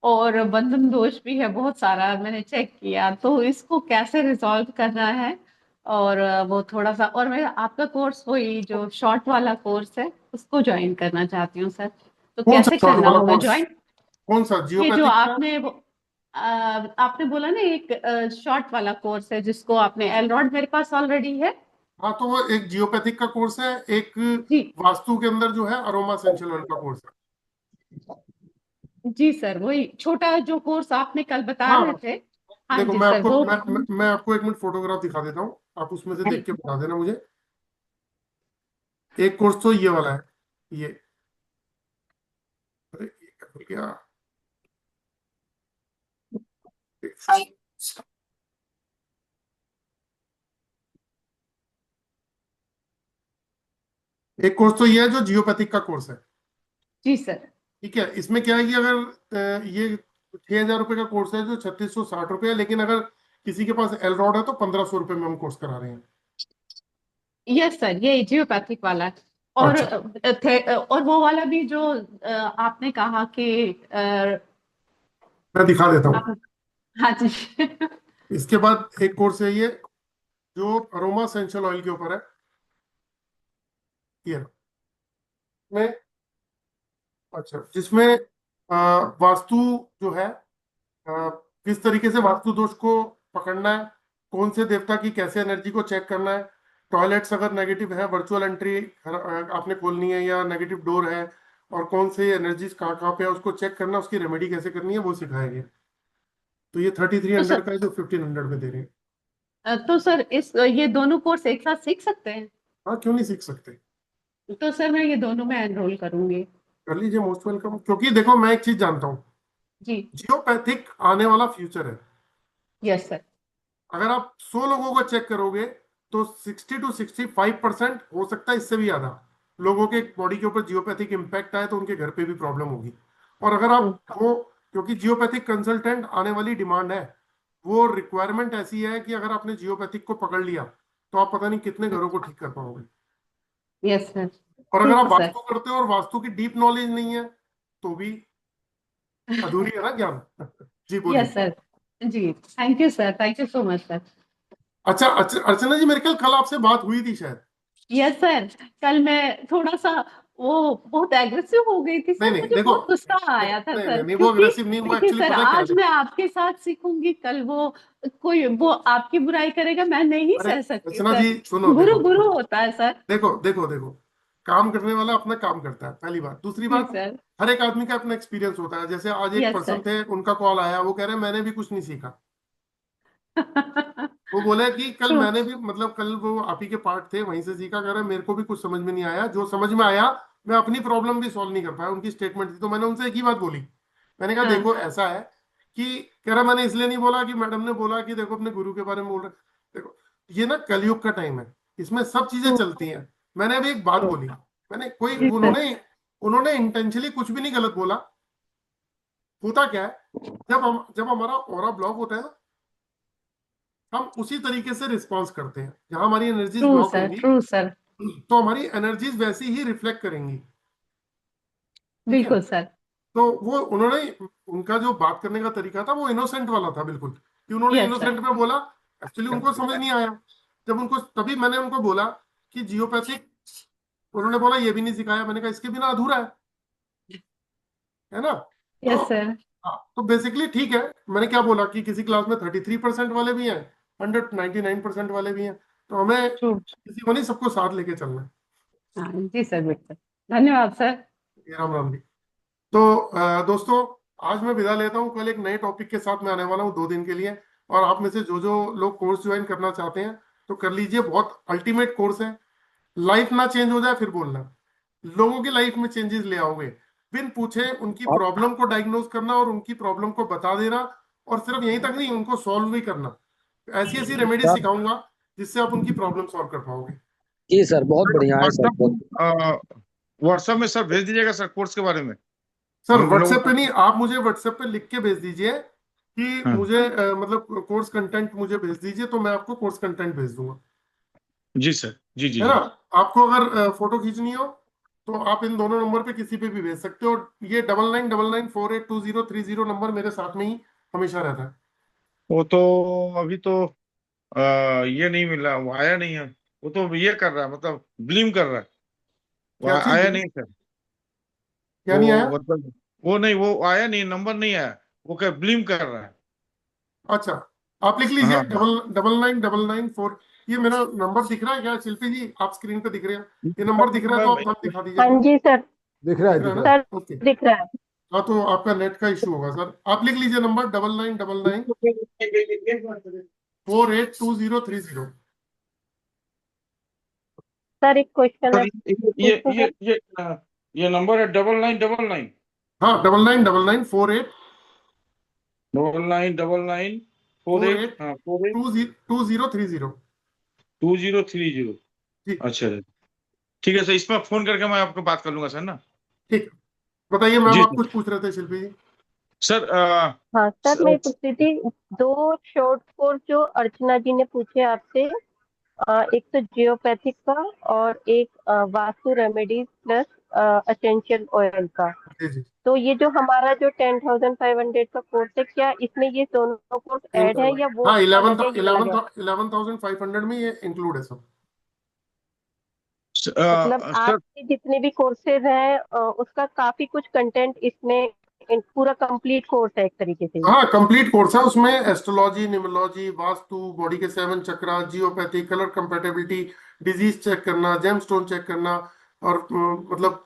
और बंधन दोष भी है बहुत सारा, मैंने चेक किया, तो इसको कैसे रिजॉल्व करना है? और वो थोड़ा सा, और मैं आपका कोर्स वही जो शॉर्ट वाला कोर्स है उसको ज्वाइन करना चाहती हूँ सर, तो कौन सा कैसे शॉर्ट करना वाला होगा कोर्स? ज्वाइन? कौन सा, ये जो जियोपैथिक का? आपने बोला ना एक शॉर्ट वाला कोर्स है जिसको आपने, एलरॉड मेरे पास ऑलरेडी है। हाँ, तो वो एक जियोपैथिक का कोर्स है, एक जी वास्तु के अंदर जो है अरोमा एसेंशियल ऑयल का कोर्स है। जी सर, वही छोटा जो कोर्स आपने कल बता हाँ, रहे थे। हाँ देखो जी मैं सर, आपको वो मैं आपको एक मिनट फोटोग्राफ दिखा देता हूँ, आप उसमें से देख के बता देना मुझे। एक कोर्स तो ये वाला है, ये, अरे ये क्या हो गया? एक कोर्स तो ये है जो जियोपैथिक का कोर्स है। जी सर। ठीक है, इसमें क्या है कि अगर ये 6,000 रुपये का कोर्स है जो 3,660 रुपये है, लेकिन अगर किसी के पास एल रॉड है तो 1,500 रुपये में हम कोर्स करा रहे हैं। यस सर, ये जियोपैथिक वाला है। और अच्छा, और वो वाला भी जो आपने कहा कि मैं दिखा देता हूँ। आप, हाँ जी इसके बाद एक कोर्स है ये जो अरोमा एसेंशियल ऑयल के ऊपर है, ये में, अच्छा, जिसमें वास्तु जो है, किस तरीके से वास्तु दोष को पकड़ना है, कौन से देवता की कैसे एनर्जी को चेक करना है, टॉयलेट्स अगर नेगेटिव है वर्चुअल एंट्री आपने खोलनी है या नेगेटिव डोर है, और कौन से एनर्जीज कहाँ कहाँ पे है उसको चेक करना, उसकी रेमेडी कैसे करनी है वो सिखाया गया। तो ये तो 3,300 सर का है जो 1,500 में दे रहे हैं। तो सर इस ये दोनों कोर्स एक साथ सीख सकते हैं? हाँ, क्यों नहीं सीख सकते, तो सर मैं ये दोनों में एनरोल करूंगी। कर लीजिए, मोस्ट वेलकम। क्योंकि देखो मैं एक चीज जानता हूँ, जी। जियोपैथिक आने वाला फ्यूचर है। Yes sir. अगर आप 100 लोगों को चेक करोगे तो 60 to 65% हो सकता है, इससे भी ज्यादा लोगों के बॉडी के ऊपर जियोपैथिक इम्पैक्ट आए तो उनके घर पे भी प्रॉब्लम होगी। और अगर आप वो, क्योंकि जियोपैथिक कंसल्टेंट आने वाली डिमांड है, वो रिक्वायरमेंट ऐसी है कि अगर आपने जियोपैथिक को पकड़ लिया तो आप पता नहीं कितने घरों को ठीक कर पाओगे। Yes sir. और अगर ठीक आप है सर। वास्तु करते हो और वास्तु की डीप नॉलेज नहीं है तो भी अधूरी है ना ज्ञान। जी यस बोलिए। सर। जी, thank you sir, thank you so much sir. अच्छा, अर्चना जी, मेरे कल आपसे बात हुई थी शायद। यस सर, कल मैं थोड़ा सा वो बहुत एग्रेसिव हो गई थी नहीं सर, नहीं, मुझे देखो, बहुत गुस्सा नहीं आया था नहीं सर, नहीं, वो क्योंकि अग्रेसिव नहीं, वो देखिए एक्चुअली सर, पता है क्या आज है? मैं आपके साथ सीखूंगी, कल वो कोई वो आपकी बुराई करेगा, मैं नहीं अरे सह सकती अर्चना सर। जी सुनो, गुरु देखो गुरु होता है सर। देखो देखो देखो, काम करने वाला अपना काम करता है, पहली बात। दूसरी जी बात, सर। हर एक आदमी का अपना एक्सपीरियंस होता है। जैसे आज एक यस पर्सन सर थे, उनका कॉल आया, वो कह रहे हैं मैंने भी कुछ नहीं सीखा। वो बोले कि कल ट्रू। मैंने भी, मतलब कल वो आप ही के पार्ट थे वहीं से सीखा, कह रहे मेरे को भी कुछ समझ में नहीं आया, जो समझ में आया मैं अपनी प्रॉब्लम भी सॉल्व नहीं कर पाया। उनकी स्टेटमेंट थी, तो मैंने उनसे एक ही बात बोली, मैंने कहा हाँ। देखो ऐसा है कि, कह रहा मैंने इसलिए नहीं बोला कि मैडम ने बोला कि देखो अपने गुरु के बारे में बोल रहे। देखो, ये ना कलयुग का टाइम है, इसमें सब चीजें ट्रू। चलती हैं। मैंने अभी एक बात बोली, मैंने कोई, जी सर। उन्होंने उन्होंने इंटेंशनली कुछ भी नहीं गलत बोला। होता क्या है, जब हमारा ऑरा ब्लॉक होता है ना, हम उसी तरीके से रिस्पॉन्स करते हैं। जहां हमारी एनर्जीज ट्रू ब्लॉक सर, होंगी ट्रू सर। तो हमारी एनर्जीज वैसी ही रिफ्लेक्ट करेंगी। ठीक है, बिल्कुल सर। तो वो उन्होंने, उनका जो बात करने का तरीका था वो इनोसेंट वाला था बिल्कुल, कि उन्होंने यस सर। इनोसेंट में बोला, एक्चुअली उनको समझ नहीं आया। जब उनको, तभी मैंने उनको बोला कि जियोपैथिक, उन्होंने बोला ये भी नहीं सिखाया। मैंने कहा इसके बिना अधूरा है ना। यस तो सर। हाँ, तो बेसिकली ठीक है। मैंने क्या बोला कि किसी क्लास में 33% वाले भी हैं, 199% वाले भी हैं, तो हमें ट्रू। किसी को नहीं, सबको साथ लेके चलना है। हाँ जी सर, बिल्कुल। धन्यवाद सर। ये राम राम जी। तो दोस्तों, आज मैं विदा लेता हूँ। कल एक नए टॉपिक के साथ मैं आने वाला हूँ 2 दिन के लिए, और आप में से जो जो लोग कोर्स ज्वाइन करना चाहते हैं तो कर लीजिए। बहुत अल्टीमेट कोर्स है। लाइफ ना चेंज हो जाए फिर बोलना, लोगों की लाइफ में चेंजेस ले आओगे। बिन पूछे उनकी और प्रॉब्लम को डायग्नोज करना और उनकी प्रॉब्लम को बता देना, और सिर्फ यहीं तक नहीं, उनको सॉल्व भी करना। ऐसी ऐसी रेमेडी सर, सिखाऊंगा जिससे आप उनकी प्रॉब्लम सॉल्व कर पाओगे। जी सर, बहुत बढ़िया है सर, बहुत व्हाट्सएप व्हाट्सएप में सर भेज दीजिएगा सर कोर्स के बारे में। सर हम लोग व्हाट्सएप पे नहीं, आप मुझे व्हाट्सएप पे लिख के भेज दीजिए कि हाँ मुझे मतलब कोर्स कंटेंट मुझे भेज दीजिए, तो मैं आपको कोर्स कंटेंट भेज दूंगा। जी सर, जी जी है ना। जी। आपको अगर फोटो खींचनी हो तो आप इन दोनों नंबर पे किसी पे भी भेज सकते हो। ये 9999482030 नंबर मेरे साथ में ही हमेशा रहता है। वो तो अभी तो ये नहीं मिला, वो आया नहीं है। वो तो ये कर रहा है, मतलब ब्लीम कर रहा है। वो क्या चीज? आया नहीं सर। क्या नहीं वो आया? मतलब वो नहीं, वो आया नहीं, नंबर नहीं आया। वो क्या ब्लीम कर रहा है। अच्छा, आप लिख लीजिए हाँ हाँ। 999994। ये मेरा नंबर दिख रहा है क्या शिल्पी जी? आप स्क्रीन पे दिख रहे हैं, ये नंबर दिख रहा है तो आप नाम दिखा दीजिए हाँ अपना। जी सर। दिख रहा है ना? Sir okay. दिख रहा है। हाँ, तो आपका नेट का इशू होगा सर। आप लिख लीजिए नंबर 9999482030। सर एक क्वेश्चन सर है, ये पूछूं ये सर? ये ये नंबर है 9999 हाँ, 999948 999948, 48 हाँ 48 2030। 2030। जी अच्छा अच्छा। ठीक है सर, इसमें फोन करके मैं आपको बात कर लूंगा सर ना। ठीक। बताइए मैम, जी आप सर। कुछ पूछ रहे थे शिल्पी जी? सर हाँ सर, मैं पूछ रही थी, दो शॉर्ट कोर्स जो अर्चना जी ने पूछे आपसे, एक तो जियोपैथिक का और एक vastu remedies plus essential oil का। जी जी। तो ये जो हमारा जो 10,500 का कोर्स है, क्या इसमें ये दोनों कोर्स ऐड है या वो हाँ, अलग है, ये अलग है? 11,500 में ये इंक्लूड है सब। मतलब सर आपके जितने भी कोर्सेज हैं उसका काफी कुछ कंटेंट इसमें पूरा कंप्लीट कोर्स है एक तरीके से। हाँ, कंप्लीट कोर्स है। उसमें एस्ट्रोलॉजी, न्यूमरोलॉजी, वास्तु, बॉडी के 7 चक्रा, जियोपैथी, कलर कंपेटेबिलिटी, डिजीज चेक करना, जेमस्टोन चेक करना, और मतलब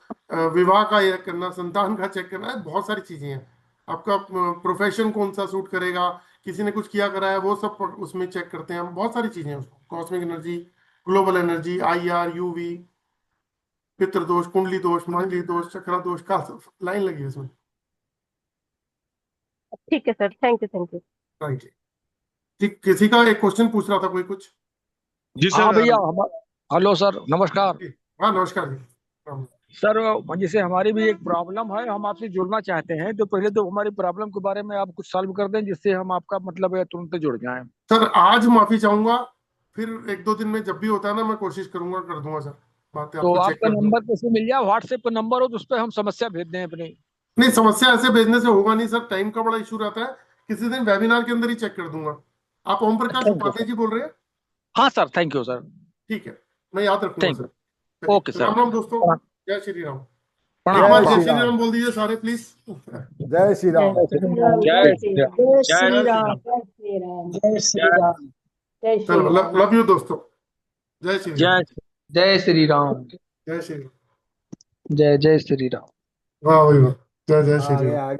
विवाह का ये करना, संतान का चेक करना, बहुत सारी चीजें हैं। आपका प्रोफेशन कौन सा सूट करेगा, किसी ने कुछ किया करा है वो सब उसमें चेक करते हैं हम। बहुत सारी चीजें हैं उसको, cosmic energy, global energy, IR, UV, पितृदोष, कुंडली दोष, मांगलिक दोष, चक्रा दोष का लाइन लगी है उसमें। ठीक है sir, thank you thank you. Right. ठीक, किसी का एक क्वेश्चन पूछ रहा था कोई कुछ? जी हाँ सर। भैया, हम हेलो सर, नमस्कार। जी। हाँ, नमस्कार जी। सर, जैसे हमारी भी एक प्रॉब्लम है, हम आपसे जुड़ना चाहते हैं, तो पहले तो हमारी प्रॉब्लम के बारे में आप कुछ सॉल्व कर दें, जिससे हम आपका मतलब है तुरंत जुड़ जाएं। सर आज माफी चाहूंगा, फिर 1-2 दिन में जब भी होता है ना, मैं कोशिश करूंगा, कर दूंगा सर, बातें तो आपको चेक आपका कर दूंगा। नंबर कैसे मिल जाए? व्हाट्सएप का नंबर हो तो उस पर हम समस्या भेज दें अपनी। नहीं, समस्या ऐसे भेजने से होगा नहीं सर, टाइम का बड़ा इशू रहता है। किसी दिन वेबिनार के अंदर ही चेक कर दूंगा। आप Om Prakash thank you Upadhyay sir. जी बोल रहे हैं? हाँ सर, थैंक यू सर। ठीक है, मैं याद रखूंगा थैंक सर। यू। ओके चलिए, सर। राम राम दोस्तों। प्रणाम। जय श्री राम। एक प्रणाम बार जय जय श्री प्रणाम। श्री राम। राम बोल दीजिए सारे प्लीज। जय श्री जय राम। श्री राम, जय जय श्री राम। जय जय श्री जय श्री राम। राम। जय श्री राम। जय श्री राम। जय श्री चलो, राम। लव यू दोस्तों। जय श्री राम। जय जय श्री राम। जय श्री राम। जय जय श्री राम। वाह भाई वाह। जय जय श्री आगे राम। आगे